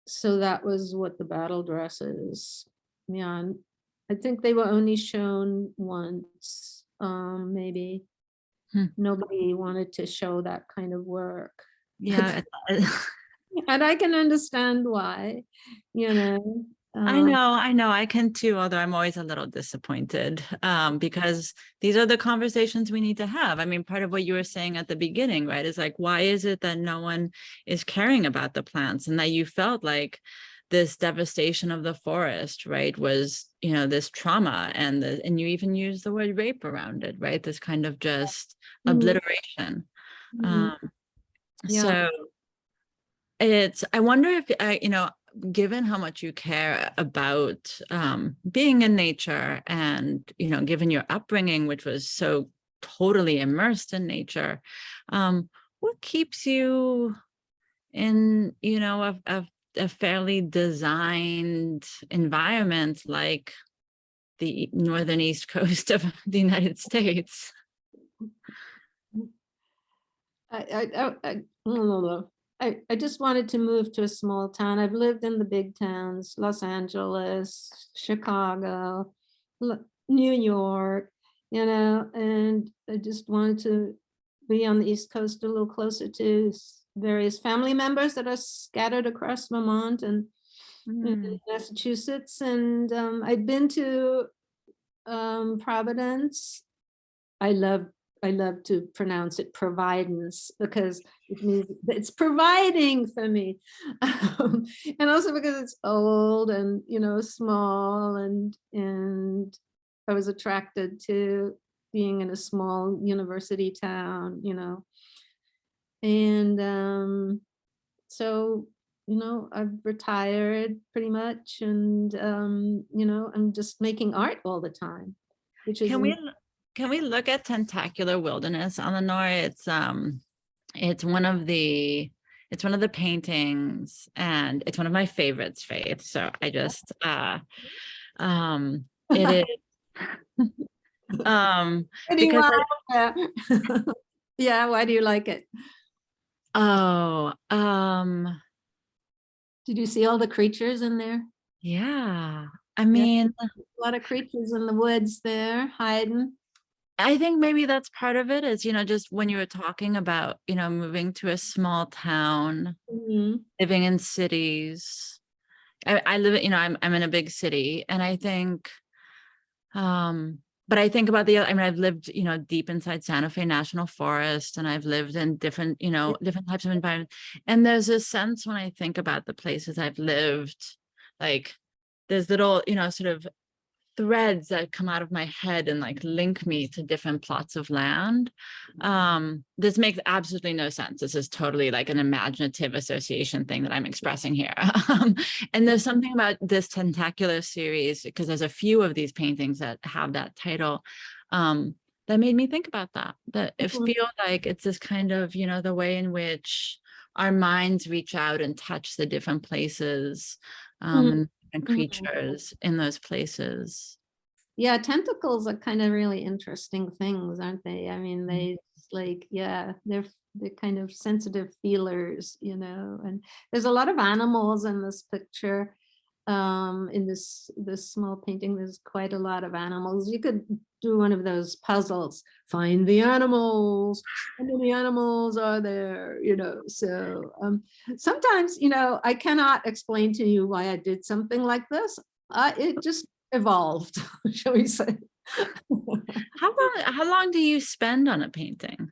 so that was what the battle dresses. Yeah, and I think they were only shown once, maybe. Nobody wanted to show that kind of work. Yeah. And I can understand why, I know, I can too, although I'm always a little disappointed, because these are the conversations we need to have. I mean, part of what you were saying at the beginning, right, is like, why is it that no one is caring about the plants, and that you felt like this devastation of the forest, right, was, this trauma, and you even use the word rape around it, right, this kind of just obliteration. So I wonder if given how much you care about being in nature, and given your upbringing, which was so totally immersed in nature, what keeps you in a fairly designed environment like the northern east coast of the United States? I just wanted to move to a small town. I've lived in the big towns, Los Angeles, Chicago, New York, and I just wanted to be on the East Coast, a little closer to various family members that are scattered across Vermont and Massachusetts. And I'd been to Providence. I love to pronounce it Providence, because it means it's providing for me. And also because it's old and, small, and I was attracted to being in a small university town, and so, I've retired pretty much, and, I'm just making art all the time, which is Can we look at Tentacular Wilderness, Eleanor? It's one of the paintings, and it's one of my favorites, Faith. So I just it is because yeah, why do you like it? Did you see all the creatures in there? Yeah, I mean, a lot of creatures in the woods there hiding. I think maybe that's part of it, is, just when you were talking about, moving to a small town, living in cities. I live, I'm in a big city, and I think, but I think about I've lived, deep inside Santa Fe National Forest, and I've lived in different, different types of environments. And there's a sense when I think about the places I've lived, like there's little, sort of threads that come out of my head and like link me to different plots of land. This makes absolutely no sense. This is totally like an imaginative association thing that I'm expressing here. And there's something about this Tentacular series, because there's a few of these paintings that have that title, that made me think about that. That it Mhm. feel like it's this kind of, the way in which our minds reach out and touch the different places, Mhm. and Mhm. creatures in those places. Yeah, tentacles are kind of really interesting things, aren't they? I mean, Mm. they like, yeah, they're kind of sensitive feelers, and there's a lot of animals in this picture. In this small painting, there's quite a lot of animals. You could do one of those puzzles, find the animals, how many animals are there, so sometimes, I cannot explain to you why I did something like this. It just evolved, shall we say. How long do you spend on a painting?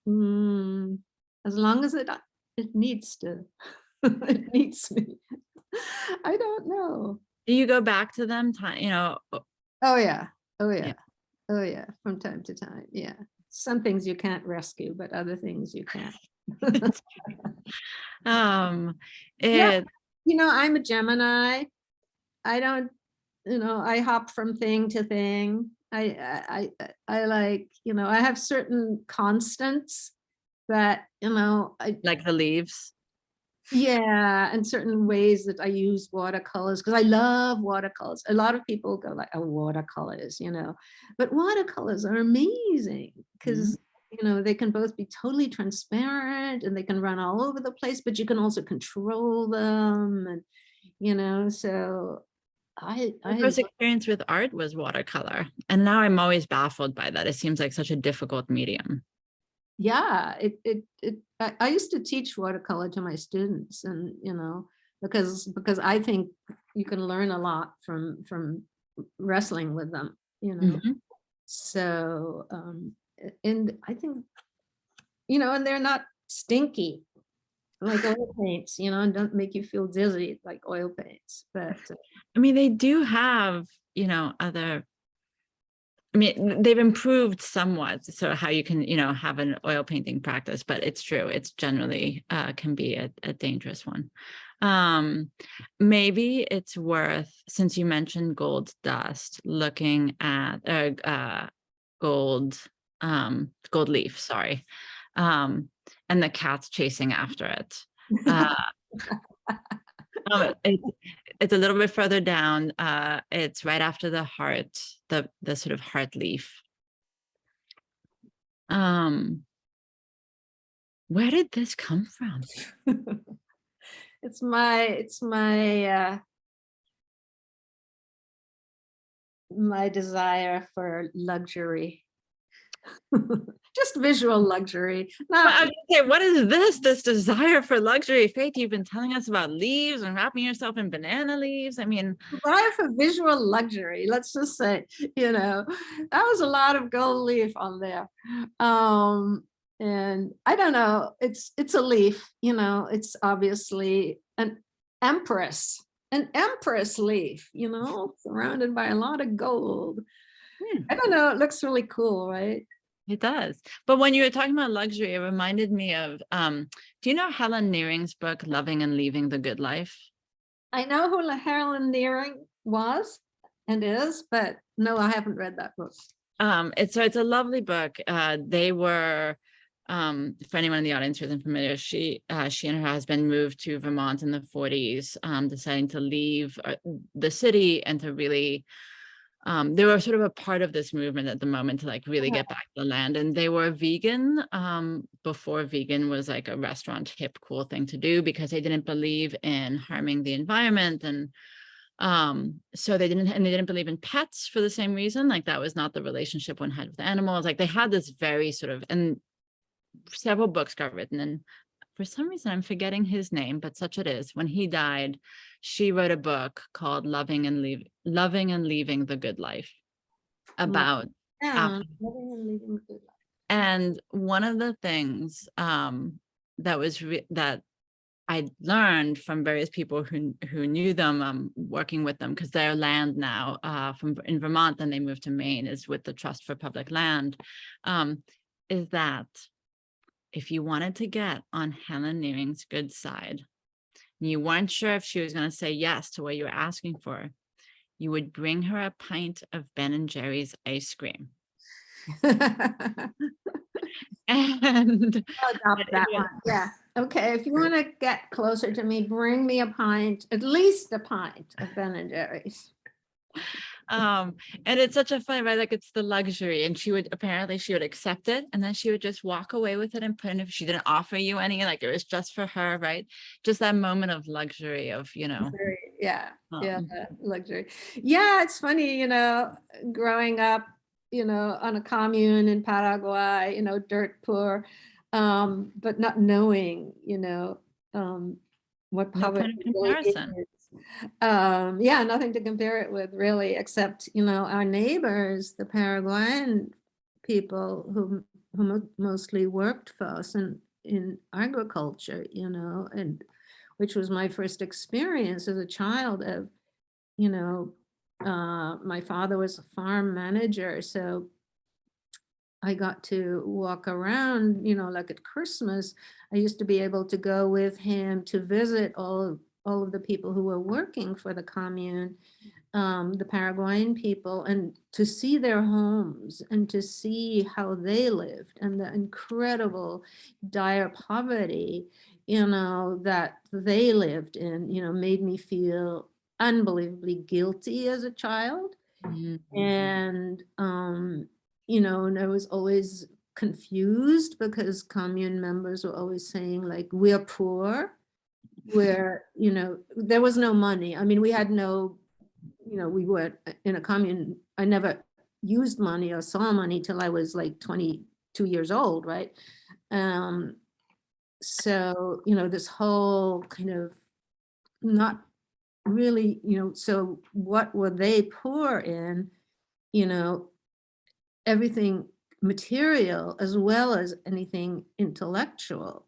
Mm, as long as it needs to. It needs me. I don't know. Do you go back to them time, Oh yeah. Oh yeah. yeah. Oh yeah. From time to time. Yeah. Some things you can't rescue, but other things you can. um Yeah. it I'm a Gemini. I don't, I hop from thing to thing. I like, I have certain constants that, like the leaves. yeah, and certain ways that I use watercolors, because I love watercolors. A lot of people go like, oh, watercolors, but watercolors are amazing Mhm. because, they can both be totally transparent and they can run all over the place, but you can also control them. And, so My I first experience with art was watercolor, and now I'm always baffled by that. It seems like such a difficult medium. yeah, I used to teach watercolor to my students, and because I think you can learn a lot from wrestling with them, Mhm. so and I think, and they're not stinky like oil paints, and don't make you feel dizzy like oil paints, but I mean, they do have, other. I mean, they've improved somewhat, so how you can, have an oil painting practice, but it's true. It's generally can be a dangerous one. Maybe it's worth, since you mentioned gold dust, looking at gold gold leaf, sorry, and the cat's chasing after it. Uh, it's a little bit further down. It's right after the heart, the sort of heart leaf. Um, where did this come from? it's my desire for luxury. Just visual luxury, Well, not I was gonna say, what is this desire for luxury? Faith, you've been telling us about leaves and wrapping yourself in banana leaves. I mean, desire for visual luxury. Let's just say, that was a lot of gold leaf on there. And I don't know, it's a leaf, it's obviously an empress leaf, surrounded by a lot of gold. I don't know, it looks really cool, right? it does. But when you were talking about luxury, it reminded me of, do you know Helen Nearing's book, Loving and Leaving the Good Life? I know who Helen Nearing was and is, but no, I haven't read that book. It's a lovely book. They were, for anyone in the audience who isn't familiar, she and her husband moved to Vermont in the 40s, deciding to leave the city and to really, they were sort of a part of this movement at the moment to like really get back to the land. And they were vegan before vegan was like a restaurant hip cool thing to do, because they didn't believe in harming the environment. And so they didn't believe in pets for the same reason. Like that was not the relationship one had with animals. Like they had this very sort of, and several books got written, and for some reason I'm forgetting his name, but such it is. When he died, she wrote a book called Loving and Leaving the Good Life, about Yeah, after. living and leaving the good life. And one of the things that I learned from various people who knew them, working with them, because their land now from in Vermont, then they moved to Maine, is with the Trust for Public Land, is that if you wanted to get on Helen Nearing's good side, and you weren't sure if she was going to say yes to what you were asking for, you would bring her a pint of Ben & Jerry's ice cream. And I'll adopt that one. Yeah. Okay. If you want to get closer to me, bring me a pint, at least a pint of Ben & Jerry's. and it's such a fun, right? Like it's the luxury, and she would accept it, and then she would just walk away with it and put it. If she didn't offer you any, like it was just for her, right? Just that moment of luxury of, Yeah. Luxury. Yeah, it's funny, growing up, on a commune in Paraguay, dirt poor, but not knowing, what no poverty point of really comparison. is. Yeah, nothing to compare it with really, except, our neighbors, the Paraguayan people who mostly worked for us in agriculture, and which was my first experience as a child of, my father was a farm manager, so I got to walk around, like at Christmas, I used to be able to go with him to visit all of the people who were working for the commune, the Paraguayan people, and to see their homes and to see how they lived and the incredible dire poverty, that they lived in, made me feel unbelievably guilty as a child. Mhm. And, and I was always confused because commune members were always saying like, we're poor, where, there was no money. I mean, we had no, we were in a commune. I never used money or saw money till I was like 22 years old, right? So, this whole kind of not really, so what were they poor in? Everything material as well as anything intellectual,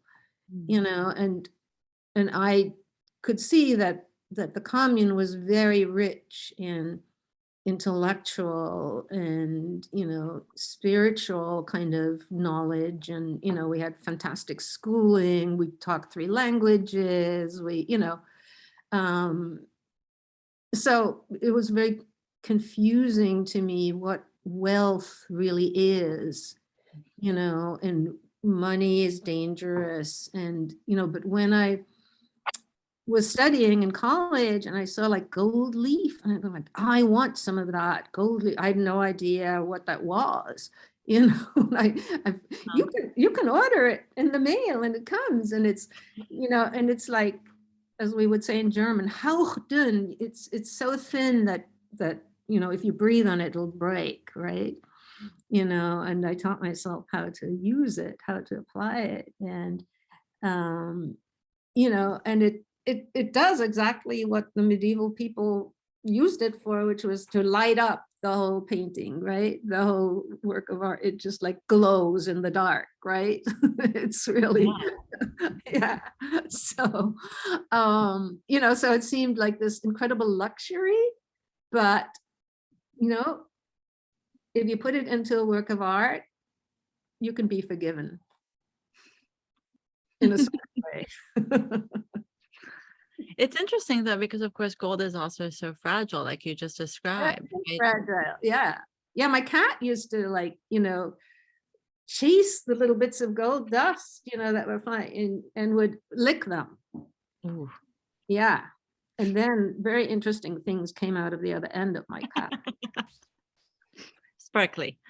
and I could see that the commune was very rich in intellectual and spiritual kind of knowledge, and we had fantastic schooling, we talked 3 languages, so it was very confusing to me what wealth really is, and money is dangerous, and but when I was studying in college and I saw like gold leaf, and I'm like, I want some of that gold leaf. I had no idea what that was. You can order it in the mail and it comes, and it's, and it's like, as we would say in German, hauchdünn. It's so thin that if you breathe on it, it'll break, right? And I taught myself how to use it, how to apply it, and and it does exactly what the medieval people used it for, which was to light up the whole painting, right? The whole work of art. It just like glows in the dark, right? It's really, yeah. So, so it seemed like this incredible luxury, but, if you put it into a work of art, you can be forgiven in a certain way. It's interesting though, because of course gold is also so fragile, like you just described. Right? Fragile, yeah. Yeah, my cat used to like, chase the little bits of gold dust, that were flying, and would lick them. Ooh. Yeah. And then very interesting things came out of the other end of my cat. Sparkly.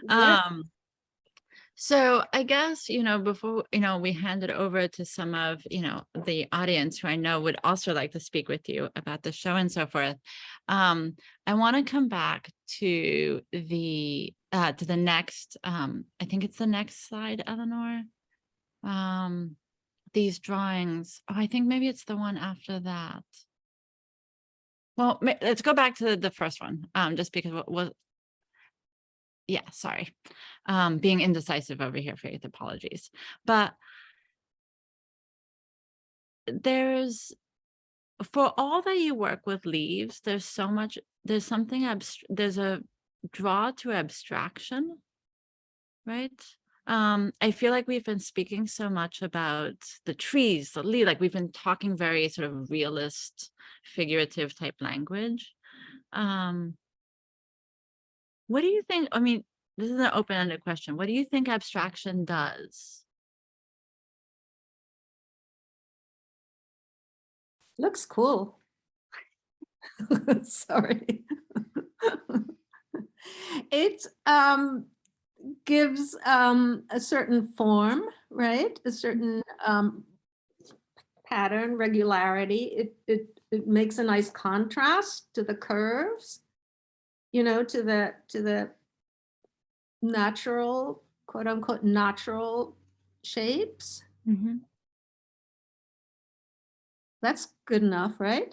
Yeah. So I guess, before, we hand it over to some of, the audience who I know would also like to speak with you about the show and so forth. I want to come back to the next, I think it's the next slide, Eleanor. These drawings. Oh, I think maybe it's the one after that. Well, let's go back to the first one, just because yeah, sorry. Being indecisive over here, Faith, apologies. But for all that you work with leaves, there's a draw to abstraction, right? I feel like we've been speaking so much about the trees, the leaf, like we've been talking very sort of realist, figurative type language. What do you think? I mean, this is an open-ended question. What do you think abstraction does? Looks cool. Sorry. It gives a certain form, right? A certain pattern, regularity. It makes a nice contrast to the curves, you know, to the natural, quote unquote, natural shapes. Mm-hmm. That's good enough, right?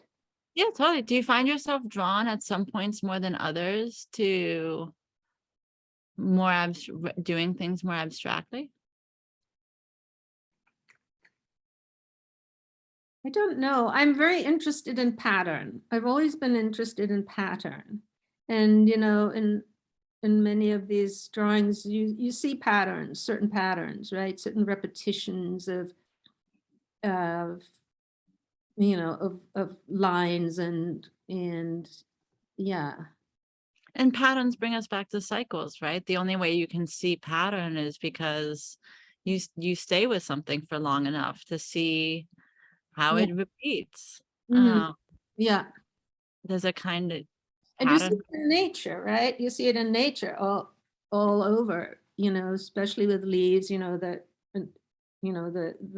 Yeah, totally. Do you find yourself drawn at some points more than others to more doing things more abstractly? I don't know. I'm very interested in pattern. I've always been interested in pattern. And, you know, in many of these drawings, you see patterns, certain patterns, right? Certain repetitions of you know, of lines and yeah. And patterns bring us back to cycles, right? The only way you can see pattern is because you stay with something for long enough to see how Yeah. it repeats. Mhm. Yeah. There's a kind of And you see pattern. it in nature, right? You see it in nature all over, you know, especially with leaves, you know, the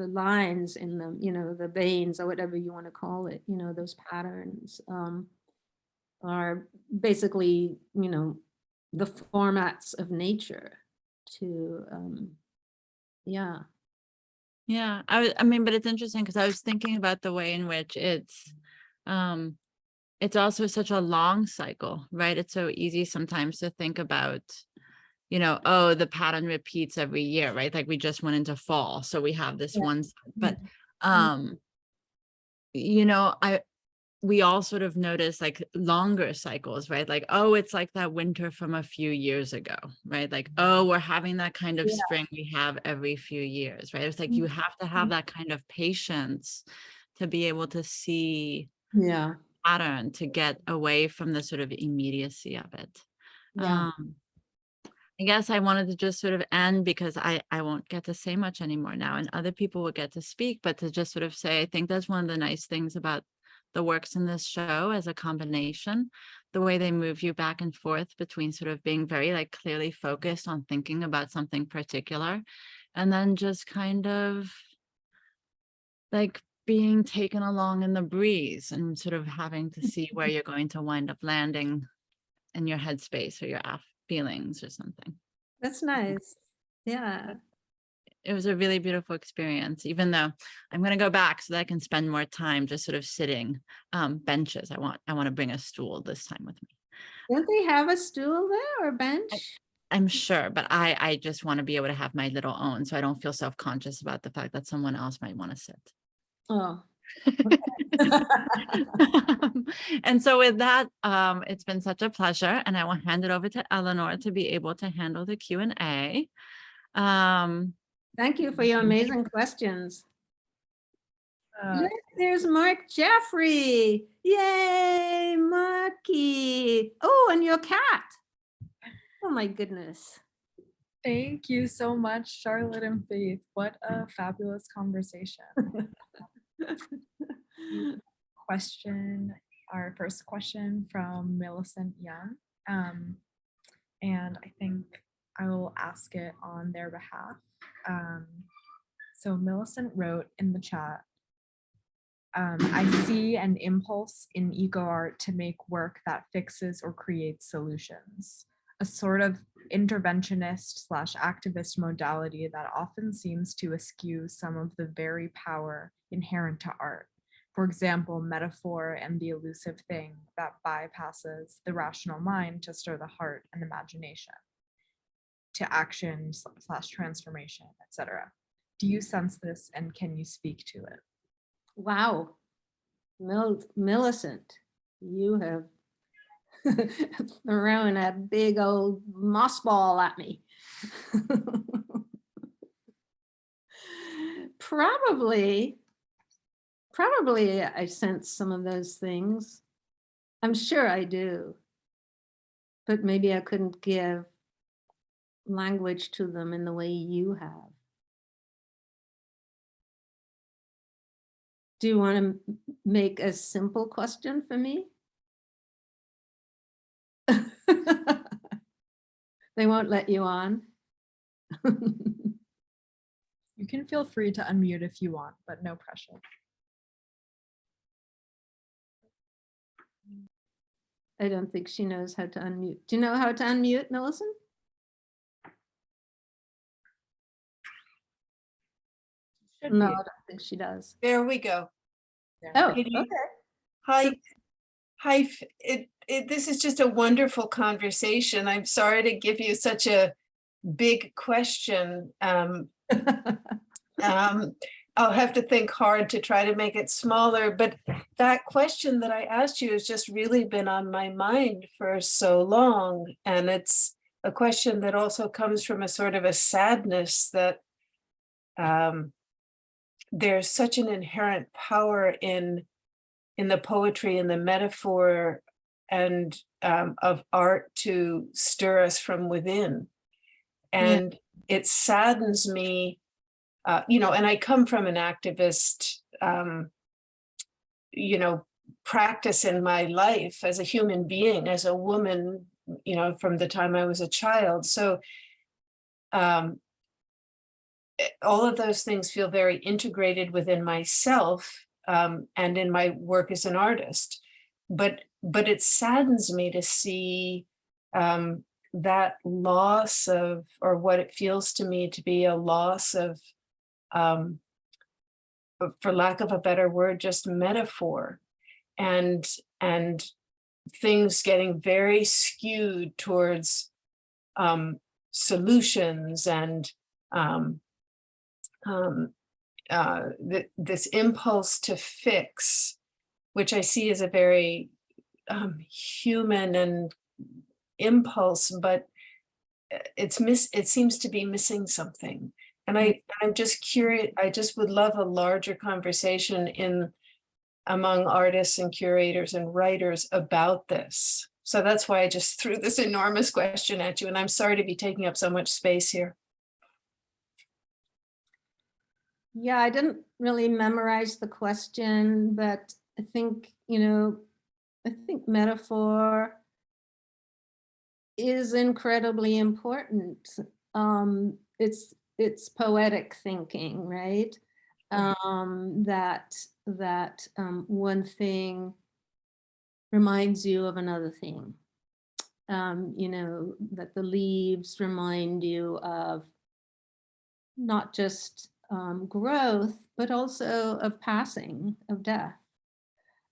lines in them, you know, the veins or whatever you want to call it, you know, those patterns are basically, you know, the formats of nature to yeah. Yeah, I mean, but it's interesting because I was thinking about the way in which it's also such a long cycle, right? It's so easy sometimes to think about, you know, oh, the pattern repeats every year, right? Like we just went into fall, so we have this Yeah. one, but Mhm. you know, we all sort of notice like longer cycles, right? Like, oh, it's like that winter from a few years ago, right? Like, oh, we're having that kind of Yeah. spring we have every few years, right? It's like you Mhm. have to have that kind of patience to be able to see Yeah. pattern, to get away from the sort of immediacy of it. Yeah. Um, I guess I wanted to just sort of end because I won't get to say much anymore now, and other people will get to speak, but to just sort of say, I think that's one of the nice things about the works in this show as a combination, the way they move you back and forth between sort of being very like clearly focused on thinking about something particular, and then just kind of like being taken along in the breeze and sort of having to see where you're going to wind up landing in your headspace or your feelings or something. That's nice. Yeah. It was a really beautiful experience, even though I'm going to go back so that I can spend more time just sort of sitting benches. I want to bring a stool this time with me. Don't they have a stool there or a bench? I'm sure, but I just want to be able to have my little own so I don't feel self-conscious about the fact that someone else might want to sit. Oh. And so with that, it's been such a pleasure, and I will hand it over to Eleanor to be able to handle the Q&A. Thank you for your amazing questions. Uh, Look, there's Mark Jeffrey. Yay, Marky. Oh, and your cat. Oh my goodness. Thank you so much, Charlotte and Faith. What a fabulous conversation. Our first question from Millicent Young. And I think I will ask it on their behalf. So Millicent wrote in the chat, I see an impulse in eco art to make work that fixes or creates solutions, a sort of interventionist / activist modality that often seems to eschew some of the very power inherent to art. For example, metaphor and the elusive thing that bypasses the rational mind to stir the heart and imagination to action / transformation, etc. Do you sense this, and can you speak to it? Wow. Millicent, you have thrown a big old moss ball at me. Probably I sense some of those things. I'm sure I do. But maybe I couldn't give language to them in the way you have. Do you want to make a simple question for me? They won't let you on. You can feel free to unmute if you want, but no pressure. I don't think she knows how to unmute. Do you know how to unmute, Millicent? Should No, be. I don't think she does. There we go. There. Oh, Maybe- okay. Hi, hi. This is just a wonderful conversation. I'm sorry to give you such a big question. I'll have to think hard to try to make it smaller, but that question that I asked you has just really been on my mind for so long. And it's a question that also comes from a sort of a sadness that there's such an inherent power in the poetry and the metaphor and of art to stir us from within. And it saddens me, and I come from an activist, practice in my life as a human being, as a woman, from the time I was a child. So all of those things feel very integrated within myself and in my work as an artist. But it saddens me to see that loss of, or what it feels to me to be a loss of, for lack of a better word, just metaphor, and things getting very skewed towards solutions and this impulse to fix, which I see as a very human and impulse, but it seems to be missing something. And I'm just curious, I just would love a larger conversation among artists and curators and writers about this. So that's why I just threw this enormous question at you, and I'm sorry to be taking up so much space here. Yeah, I didn't really memorize the question, but I think, I think metaphor is incredibly important. It's poetic thinking, right? That one thing reminds you of another thing. That the leaves remind you of not just growth, but also of passing, of death.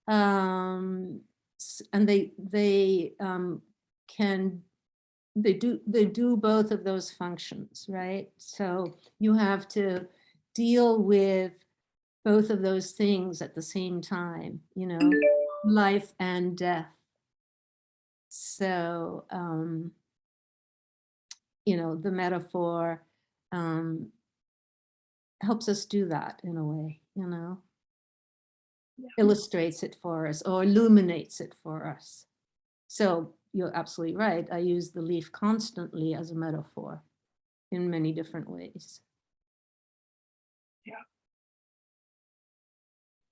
And they do both of those functions, right? So you have to deal with both of those things at the same time, life and death. So, the metaphor helps us do that in a way, illustrates it for us or illuminates it for us. So you're absolutely right. I use the leaf constantly as a metaphor in many different ways. Yeah.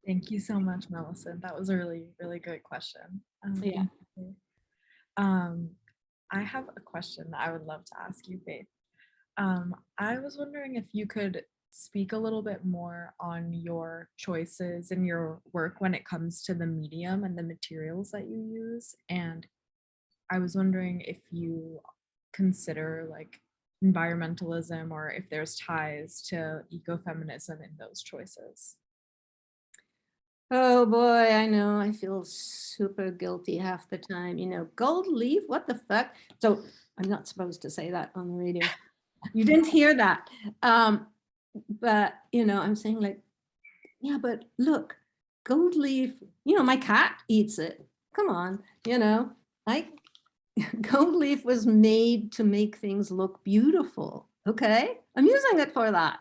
Thank you so much, Millicent. That was a really, really good question. Yeah. I have a question that I would love to ask you, Faith. I was wondering if you could speak a little bit more on your choices in your work when it comes to the medium and the materials that you use. And I was wondering if you consider like environmentalism or if there's ties to ecofeminism in those choices. Oh boy, I know. I feel super guilty half the time. Gold leaf, what the fuck? So I'm not supposed to say that on the radio. You didn't hear that. But, I'm saying like, yeah, but look, gold leaf, my cat eats it. Come on, gold leaf was made to make things look beautiful. Okay, I'm using it for that.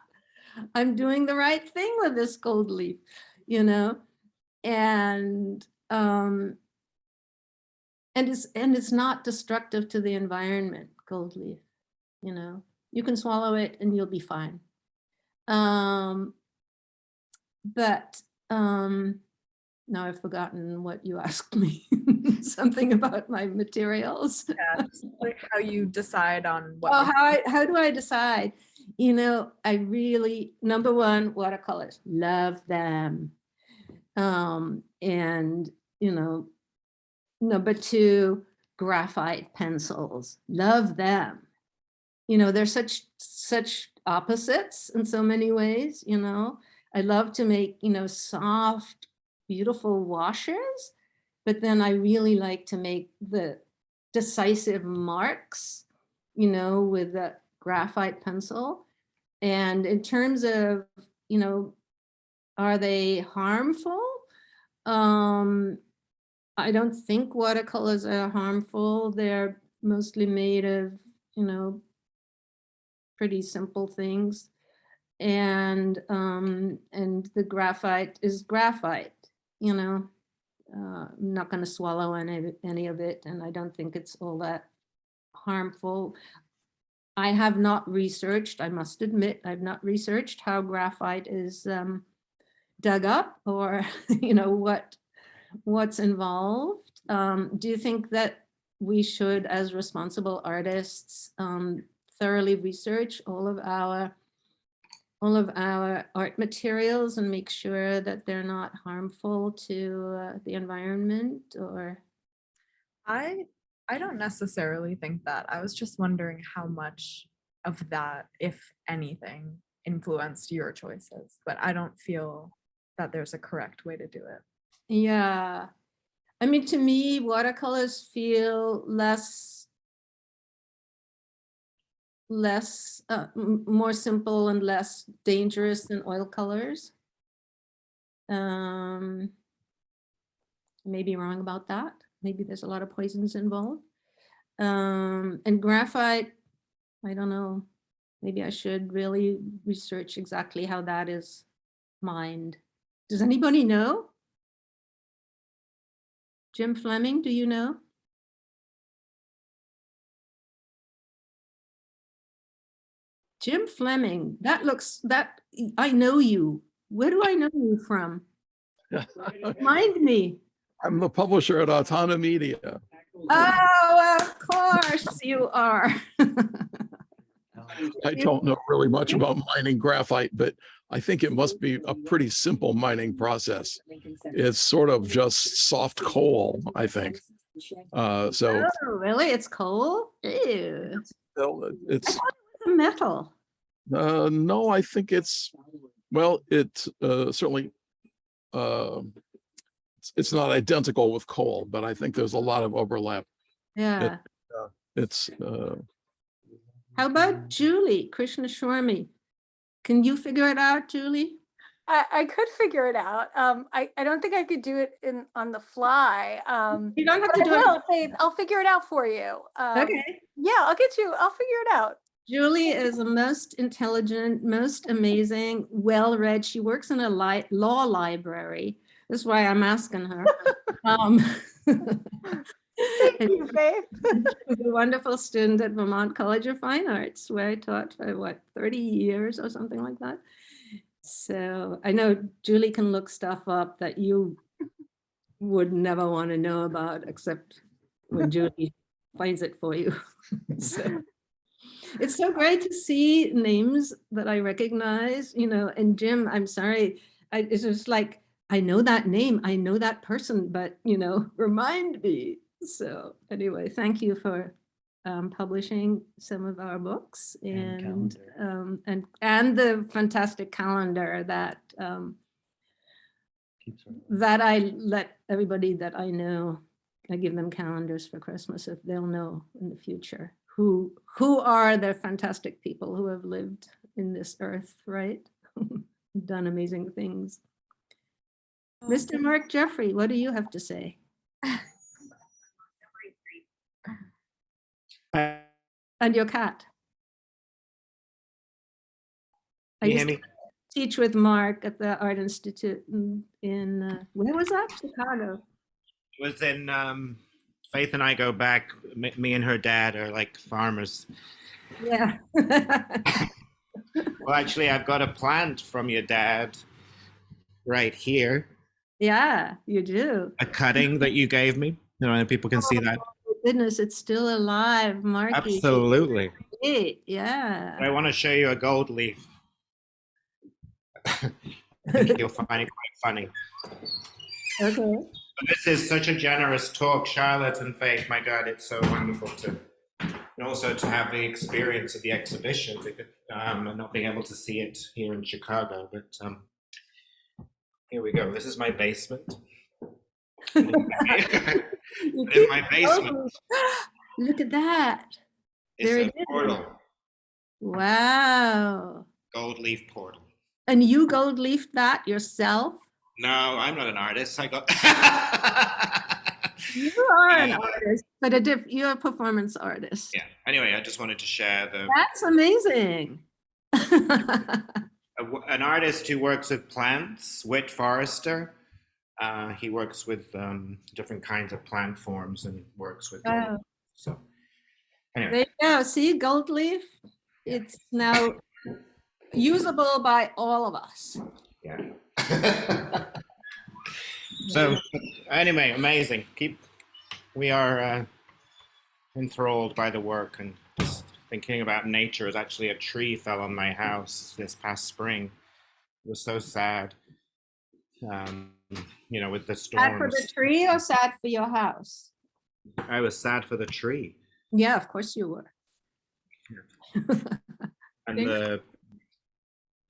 I'm doing the right thing with this gold leaf, and it's not destructive to the environment, gold leaf. You know, you can swallow it and you'll be fine. But now I've forgotten what you asked me. Something about my materials. Yeah, just like how you decide on what. Oh, how do I decide? You know, I really, number one, watercolors, love them. And, you know, number two, graphite pencils, love them. You know, they're such opposites in so many ways, you know. I love to make, you know, soft, beautiful washes, but then I really like to make the decisive marks, you know, with the graphite pencil. And in terms of, you know, are they harmful? I don't think watercolors are harmful. They're mostly made of, you know, pretty simple things. And the graphite is graphite, you know. I'm not going to swallow any of it, and I don't think it's all that harmful. I have not researched, I must admit, I've not researched how graphite is dug up, or you know, what's involved. Do you think that we should, as responsible artists, thoroughly research all of our art materials and make sure that they're not harmful to the environment? Or I don't necessarily think that. I was just wondering how much of that, if anything, influenced your choices, but I don't feel that there's a correct way to do it. yeah, I mean, to me, watercolors feel more simple and less dangerous than oil colors. Maybe wrong about that. Maybe there's a lot of poisons involved. And graphite, I don't know. Maybe I should really research exactly how that is mined. Does anybody know? Jim Fleming, do you know? Jim Fleming, that I know you. Where do I know you from? Remind me. I'm the publisher at Autonomy Media. Oh, of course you are. I don't know really much about mining graphite, but I think it must be a pretty simple mining process. It's sort of just soft coal, I think. Oh, really? It's coal? Ew. It's I thought it was a metal. no, I think it's, well, it's certainly it's not identical with coal, but I think there's a lot of overlap. Yeah. It's How about Julie Krishnaswamy? Can you figure it out, Julie? I could figure it out. I don't think I could do it on the fly. You don't have But to I do will, it. Faith. I'll figure it out for you. Okay. Yeah, I'll figure it out. Julie is the most intelligent, most amazing, well-read. She works in a law library. That's why I'm asking her. Thank you, Faith. She's a wonderful student at Vermont College of Fine Arts, where I taught for what, 30 years or something like that. So I know Julie can look stuff up that you would never want to know about, except when Julie finds it for you. So it's so great to see names that I recognize, you know. And Jim, I'm sorry, it's just like, I know that name, I know that person, but, you know, remind me. So anyway, thank you for publishing some of our books and the fantastic calendar that that I let everybody that I know, I give them calendars for Christmas if they'll know in the future who are the fantastic people who have lived in this earth, right? Done amazing things. Mr. Mark Jeffrey, what do you have to say? And your cat. I used to teach with Mark at the Art Institute in where was that? Chicago. It was in Faith and I go back. Me and her dad are like farmers. Yeah. Well, actually, I've got a plant from your dad right here. Yeah, you do. A cutting that you gave me. You know, people can see that. Oh, goodness, it's still alive, Marky. Absolutely. Great, yeah. I want to show you a gold leaf. I think you'll find it quite funny. Okay. This is such a generous talk, Charlotte and Faith. My God, it's so wonderful to, and also to have the experience of the exhibition, and not being able to see it here in Chicago. But here we go. This is my basement. In my basement. Look at that. It's There a it is. portal, Wow. gold leaf portal. And you gold leafed that yourself? No, I'm not an artist. I got. You are an artist, but you're a performance artist. Yeah. Anyway, I just wanted to share the. That's amazing. An artist who works with plants, Whit Forrester. He works with different kinds of plant forms and works with. Oh. So, anyway. There you go. See, gold leaf. It's now usable by all of us. Yeah. So, anyway, amazing. We are enthralled by the work, and just thinking about nature. As actually a tree fell on my house this past spring. It was so sad. You know, with the storms. Sad for the tree or sad for your house? I was sad for the tree. Yeah, of course you were. And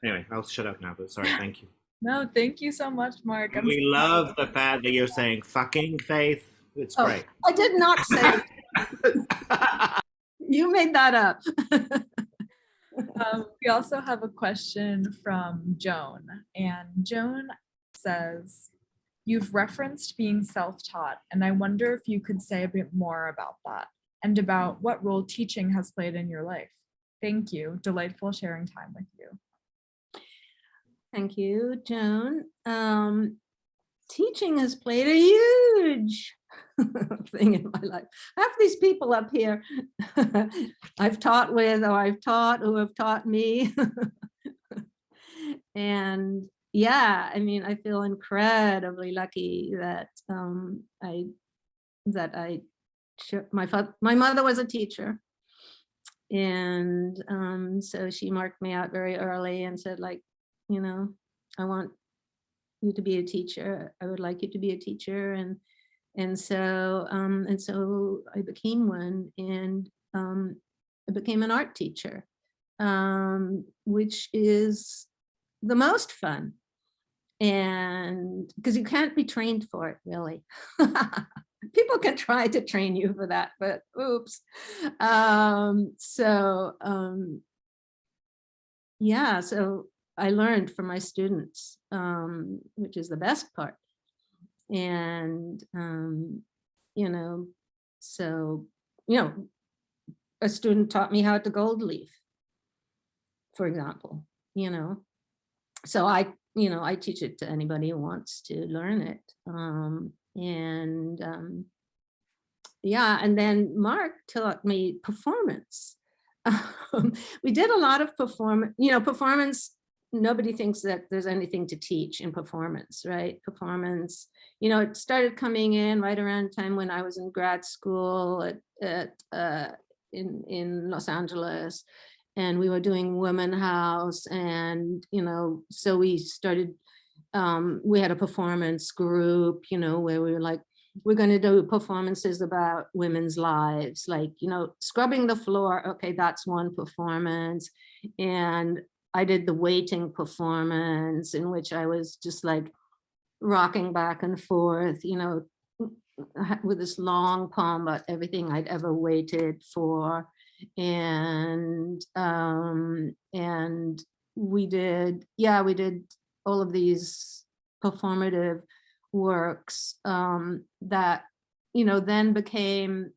anyway, I'll shut up now, but sorry, thank you. No, thank you so much, Mark. We love the fact that you're saying fucking, Faith. It's great. I did not say it. You made that up. We also have a question from Joan, and Joan says, you've referenced being self-taught, and I wonder if you could say a bit more about that and about what role teaching has played in your life. Thank you. Delightful sharing time with you. Thank you, Joan. Teaching has played a huge thing in my life. I have these people up here I've taught with, or I've taught, who have taught me. And yeah, I mean, I feel incredibly lucky that my mother was a teacher. And so she marked me out very early and said, like, you know, I want you to be a teacher. I would like you to be a teacher. And so I became one, and I became an art teacher, which is the most fun. And because you can't be trained for it, really. People can try to train you for that, but oops. Yeah, so I learned from my students, which is the best part. And, you know, so, you know, a student taught me how to gold leaf, for example, you know. So I teach it to anybody who wants to learn it. Yeah, and then Mark taught me performance. We did a lot of performance. Nobody thinks that there's anything to teach in performance, right? Performance, you know, it started coming in right around the time when I was in grad school in Los Angeles, and we were doing Women House, and, you know, so we started, we had a performance group, you know, where we were like, we're going to do performances about women's lives, like, you know, scrubbing the floor. Okay, that's one performance. And I did the waiting performance, in which I was just like rocking back and forth, you know, with this long poem about everything I'd ever waited for. And we did all of these performative works that, you know, then became,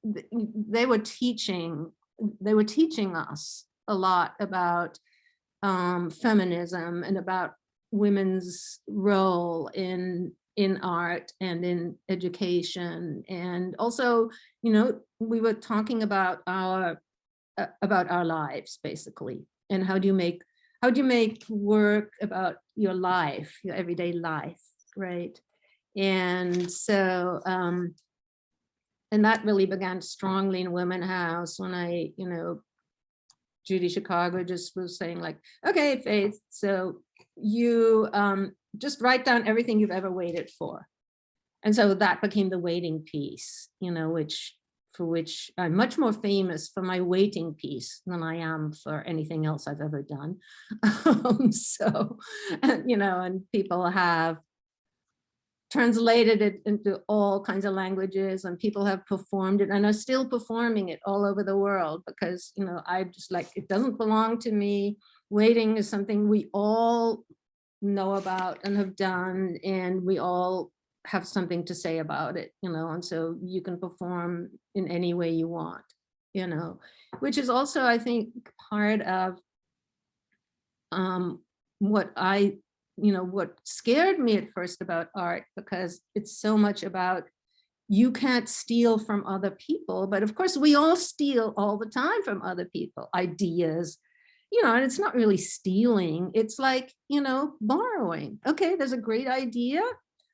they were teaching us a lot about feminism and about women's role in in art and in education. And also, you know, we were talking about our lives basically, and how do you make work about your life, your everyday life, right? And so and that really began strongly in Women House when I, you know, Judy Chicago just was saying like, okay, Faith, so you just write down everything you've ever waited for. And so that became the waiting piece, you know, for which I'm much more famous for my waiting piece than I am for anything else I've ever done. So, you know, and people have translated it into all kinds of languages, and people have performed it and are still performing it all over the world, because, you know, I just like, it doesn't belong to me. Waiting is something we all know about and have done, and we all have something to say about it, you know, and so you can perform in any way you want, you know, which is also, I think, part of what scared me at first about art, because it's so much about, you can't steal from other people, but of course we all steal all the time from other people, ideas, you know, and it's not really stealing, it's like, you know, borrowing. Okay, there's a great idea.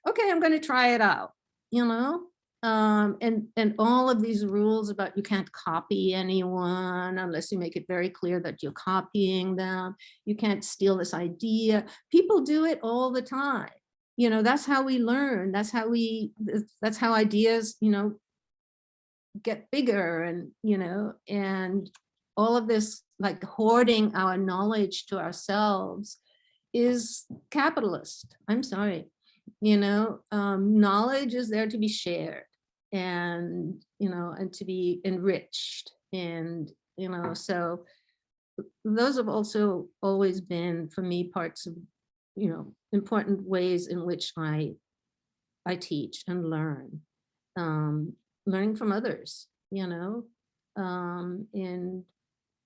Okay, I'm going to try it out, you know, and all of these rules about you can't copy anyone unless you make it very clear that you're copying them. You can't steal this idea. People do it all the time. You know, that's how we learn. That's how ideas, you know, get bigger, and, you know, and all of this like hoarding our knowledge to ourselves is capitalist. I'm sorry. You know, knowledge is there to be shared, and, you know, and to be enriched. And, you know, so those have also always been for me parts of, you know, important ways in which I teach and learn, learning from others, you know, and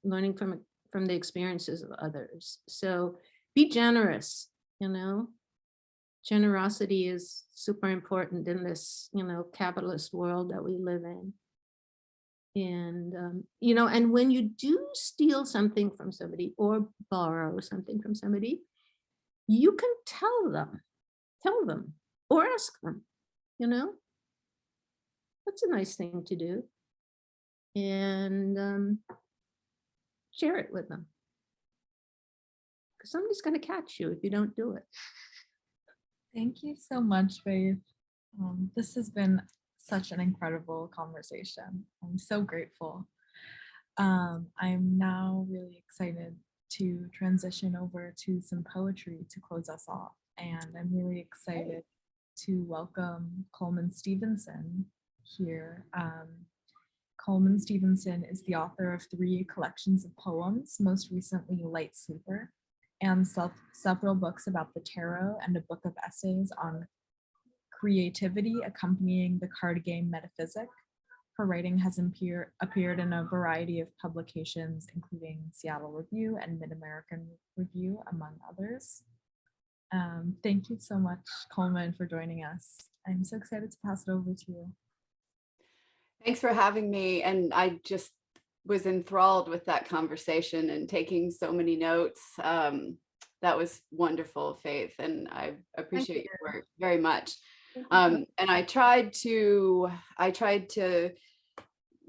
learning from the experiences of others. So be generous, you know. Generosity is super important in this, you know, capitalist world that we live in. And, you know, and when you do steal something from somebody or borrow something from somebody, you can tell them, or ask them, you know, that's a nice thing to do. And share it with them, because somebody's going to catch you if you don't do it. Thank you so much, Faith. This has been such an incredible conversation. I'm so grateful. I'm now really excited to transition over to some poetry to close us off. And I'm really excited to welcome Coleman Stevenson here. Coleman Stevenson is the author of 3 collections of poems, most recently Light Sleeper, and several books about the tarot, and a book of essays on creativity accompanying the card game metaphysic. Her writing has appeared in a variety of publications, including Seattle Review and Mid-American Review, among others. Thank you so much, Coleman, for joining us. I'm so excited to pass it over to you. Thanks for having me. And I just was enthralled with that conversation and taking so many notes. That was wonderful, Faith, and I appreciate your work very much. And I tried to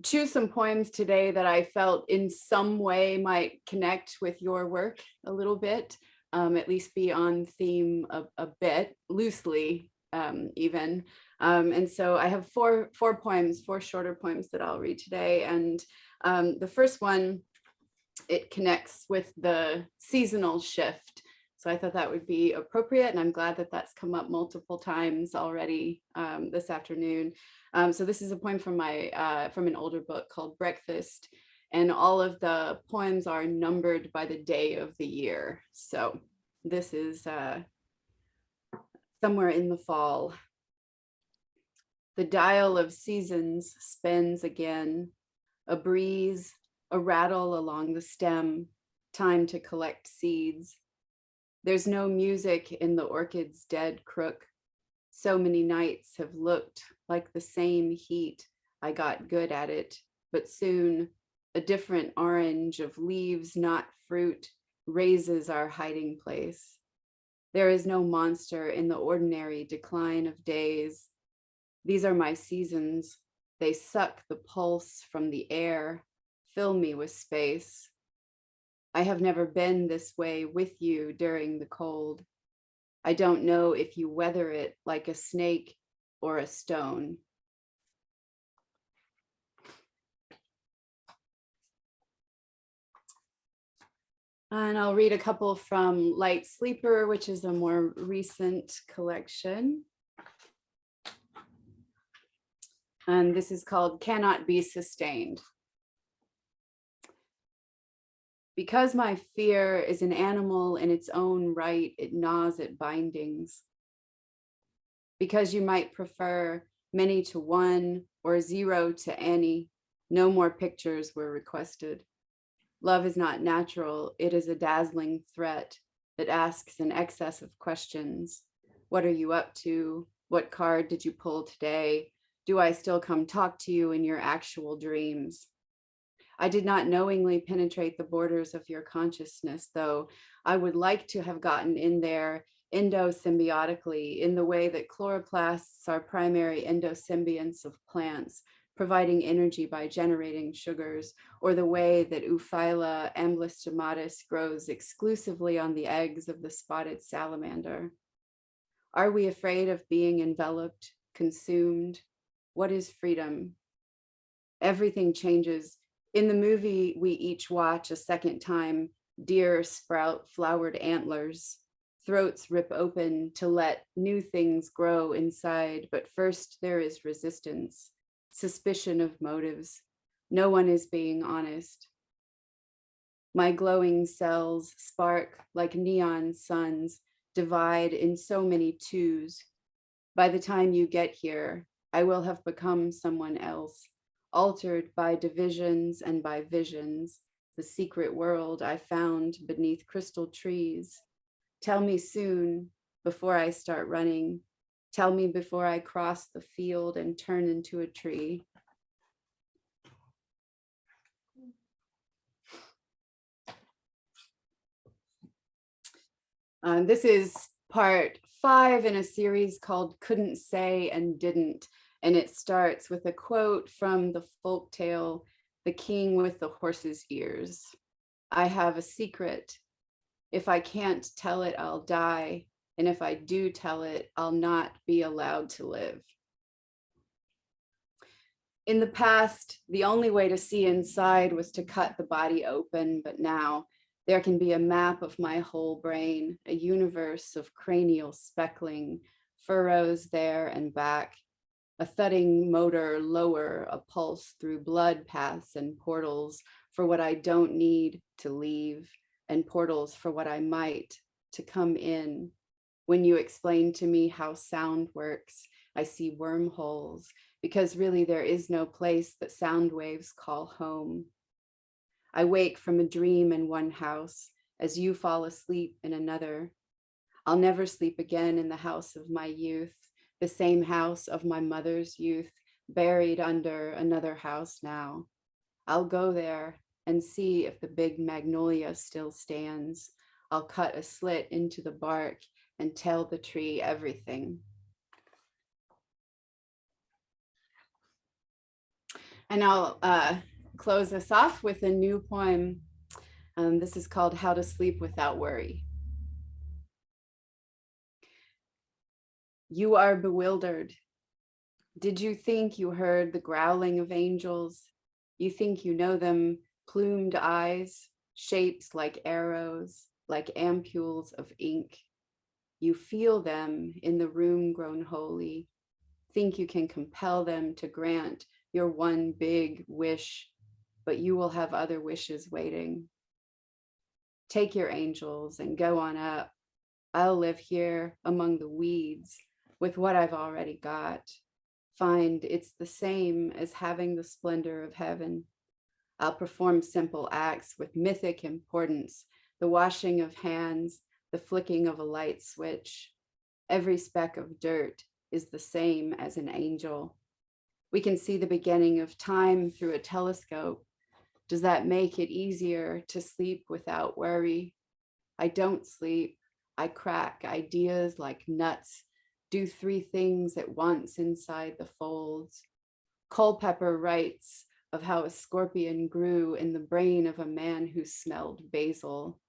choose some poems today that I felt in some way might connect with your work a little bit, at least be on theme a bit, loosely even. And so I have four shorter poems that I'll read today. And the first one, it connects with the seasonal shift. So I thought that would be appropriate, and I'm glad that that's come up multiple times already this afternoon. So this is a poem from an older book called Breakfast, and all of the poems are numbered by the day of the year. So this is somewhere in the fall. The dial of seasons spins again, a breeze, a rattle along the stem, time to collect seeds. There's no music in the orchid's dead crook. So many nights have looked like the same heat. I got good at it, but soon a different orange of leaves, not fruit, raises our hiding place. There is no monster in the ordinary decline of days. These are my seasons. They suck the pulse from the air, fill me with space. I have never been this way with you during the cold. I don't know if you weather it like a snake or a stone. And I'll read a couple from Light Sleeper, which is a more recent collection. And this is called Cannot Be Sustained. Because my fear is an animal in its own right, it gnaws at bindings. Because you might prefer many to one or 0 to any, no more pictures were requested. Love is not natural, it is a dazzling threat that asks an excess of questions. What are you up to? What card did you pull today? Do I still come talk to you in your actual dreams? I did not knowingly penetrate the borders of your consciousness, though I would like to have gotten in there endosymbiotically in the way that chloroplasts are primary endosymbionts of plants, providing energy by generating sugars, or the way that Euphylla amblystomatis grows exclusively on the eggs of the spotted salamander. Are we afraid of being enveloped, consumed? What is freedom? Everything changes. In the movie we each watch a second time, deer sprout flowered antlers. Throats rip open to let new things grow inside, but first there is resistance, suspicion of motives. No one is being honest. My glowing cells spark like neon suns, divide in so many twos. By the time you get here, I will have become someone else, altered by divisions and by visions, the secret world I found beneath crystal trees. Tell me soon, before I start running. Tell me before I cross the field and turn into a tree. This is part 5 in a series called Couldn't Say and Didn't. And it starts with a quote from the folktale, The King with the Horse's Ears. I have a secret. If I can't tell it, I'll die. And if I do tell it, I'll not be allowed to live. In the past, the only way to see inside was to cut the body open, but now there can be a map of my whole brain, a universe of cranial speckling, furrows there and back, a thudding motor lower, a pulse through blood paths and portals for what I don't need to leave, and portals for what I might to come in. When you explain to me how sound works, I see wormholes, because really there is no place that sound waves call home. I wake from a dream in one house as you fall asleep in another. I'll never sleep again in the house of my youth, the same house of my mother's youth, buried under another house now. I'll go there and see if the big magnolia still stands. I'll cut a slit into the bark and tell the tree everything. And I'll close this off with a new poem. This is called How to Sleep Without Worry. You are bewildered. Did you think you heard the growling of angels? You think you know them, plumed eyes, shapes like arrows, like ampules of ink. You feel them in the room grown holy. Think you can compel them to grant your one big wish, but you will have other wishes waiting. Take your angels and go on up. I'll live here among the weeds with what I've already got. Find it's the same as having the splendor of heaven. I'll perform simple acts with mythic importance, the washing of hands, the flicking of a light switch. Every speck of dirt is the same as an angel. We can see the beginning of time through a telescope. Does that make it easier to sleep without worry? I don't sleep. I crack ideas like nuts, do 3 things at once inside the folds. Culpeper writes of how a scorpion grew in the brain of a man who smelled basil.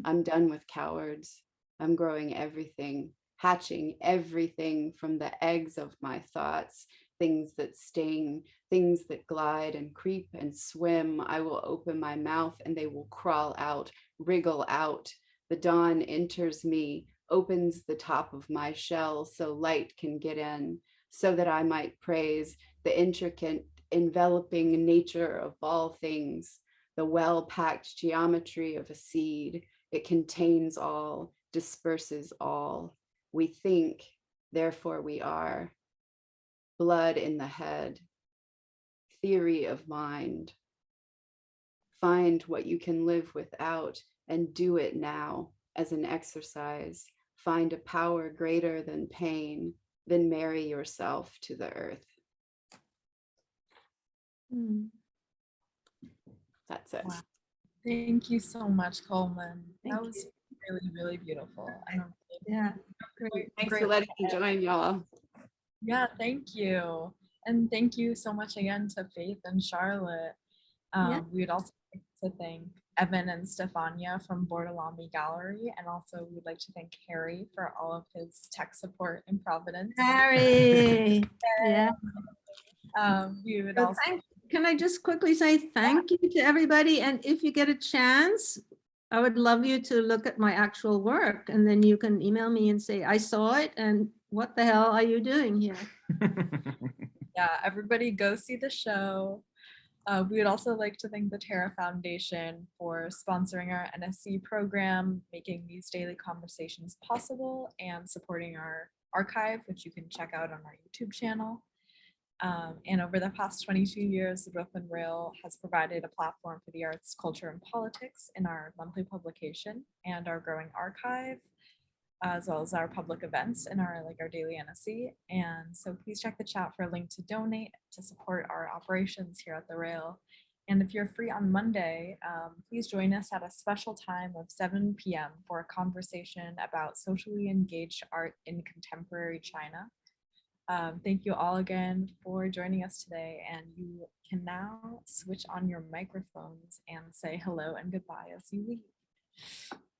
I'm done with cowards. I'm growing everything, hatching everything from the eggs of my thoughts, things that sting, things that glide and creep and swim. I will open my mouth and they will crawl out, wriggle out. The dawn enters me, opens the top of my shell so light can get in, so that I might praise the intricate, enveloping nature of all things, the well-packed geometry of a seed. It contains all, disperses all. We think, therefore we are. Blood in the head, theory of mind. Find what you can live without and do it now as an exercise. Find a power greater than pain, then marry yourself to the earth. That's it. Wow. Thank you so much, Coleman. Thank That was really, really beautiful. And a Yeah, great. Thanks for letting me join y'all. Yeah, thank you. And thank you so much again to Faith and Charlotte. We would also like to thank Evan and Stefania from Bortolami Gallery. And also we'd like to thank Harry for all of his tech support in Providence. Harry. Yeah. We would So also can I just quickly say thank you to everybody? And if you get a chance, I would love you to look at my actual work, and then you can email me and say, I saw it, and what the hell are you doing here? yeah, everybody go see the show. We would also like to thank the Terra Foundation for sponsoring our NSE program, making these daily conversations possible, and supporting our archive, which you can check out on our YouTube channel. And over the past 22 years, the Brooklyn Rail has provided a platform for the arts, culture, and politics in our monthly publication and our growing archive, as well as our public events in our daily NSE. And so please check the chat for a link to donate to support our operations here at the Rail. And if you're free on Monday, please join us at a special time of 7 p.m. for a conversation about socially engaged art in contemporary China. Thank you all again for joining us today, and you can now switch on your microphones and say hello and goodbye as you leave.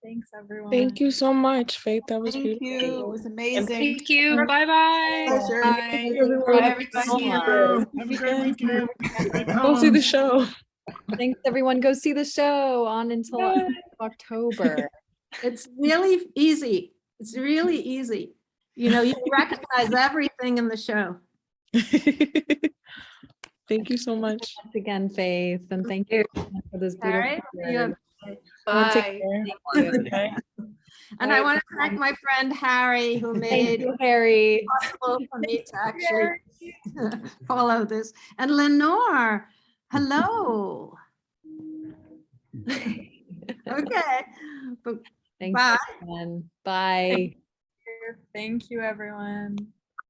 Thanks, everyone. Thank you so much, Faith. That was Thank beautiful. you. It was amazing. Thank you. Bye-bye. Pleasure. Bye. Everyone. Bye, everybody. Have a great weekend. Great Go see the poems. show. Thanks, everyone. Go see the show on until October. It's really easy. It's really easy. You know, you recognize everything in the show. Thank you so much. Once again, Faith, and thank you for this All right. beautiful. Bye. Okay. And I want to thank my friend Harry, who Thank made it you, Harry. possible for me to actually follow this. And Lenore, hello. Okay. Thanks, Bye. everyone. Bye. Thank you, everyone.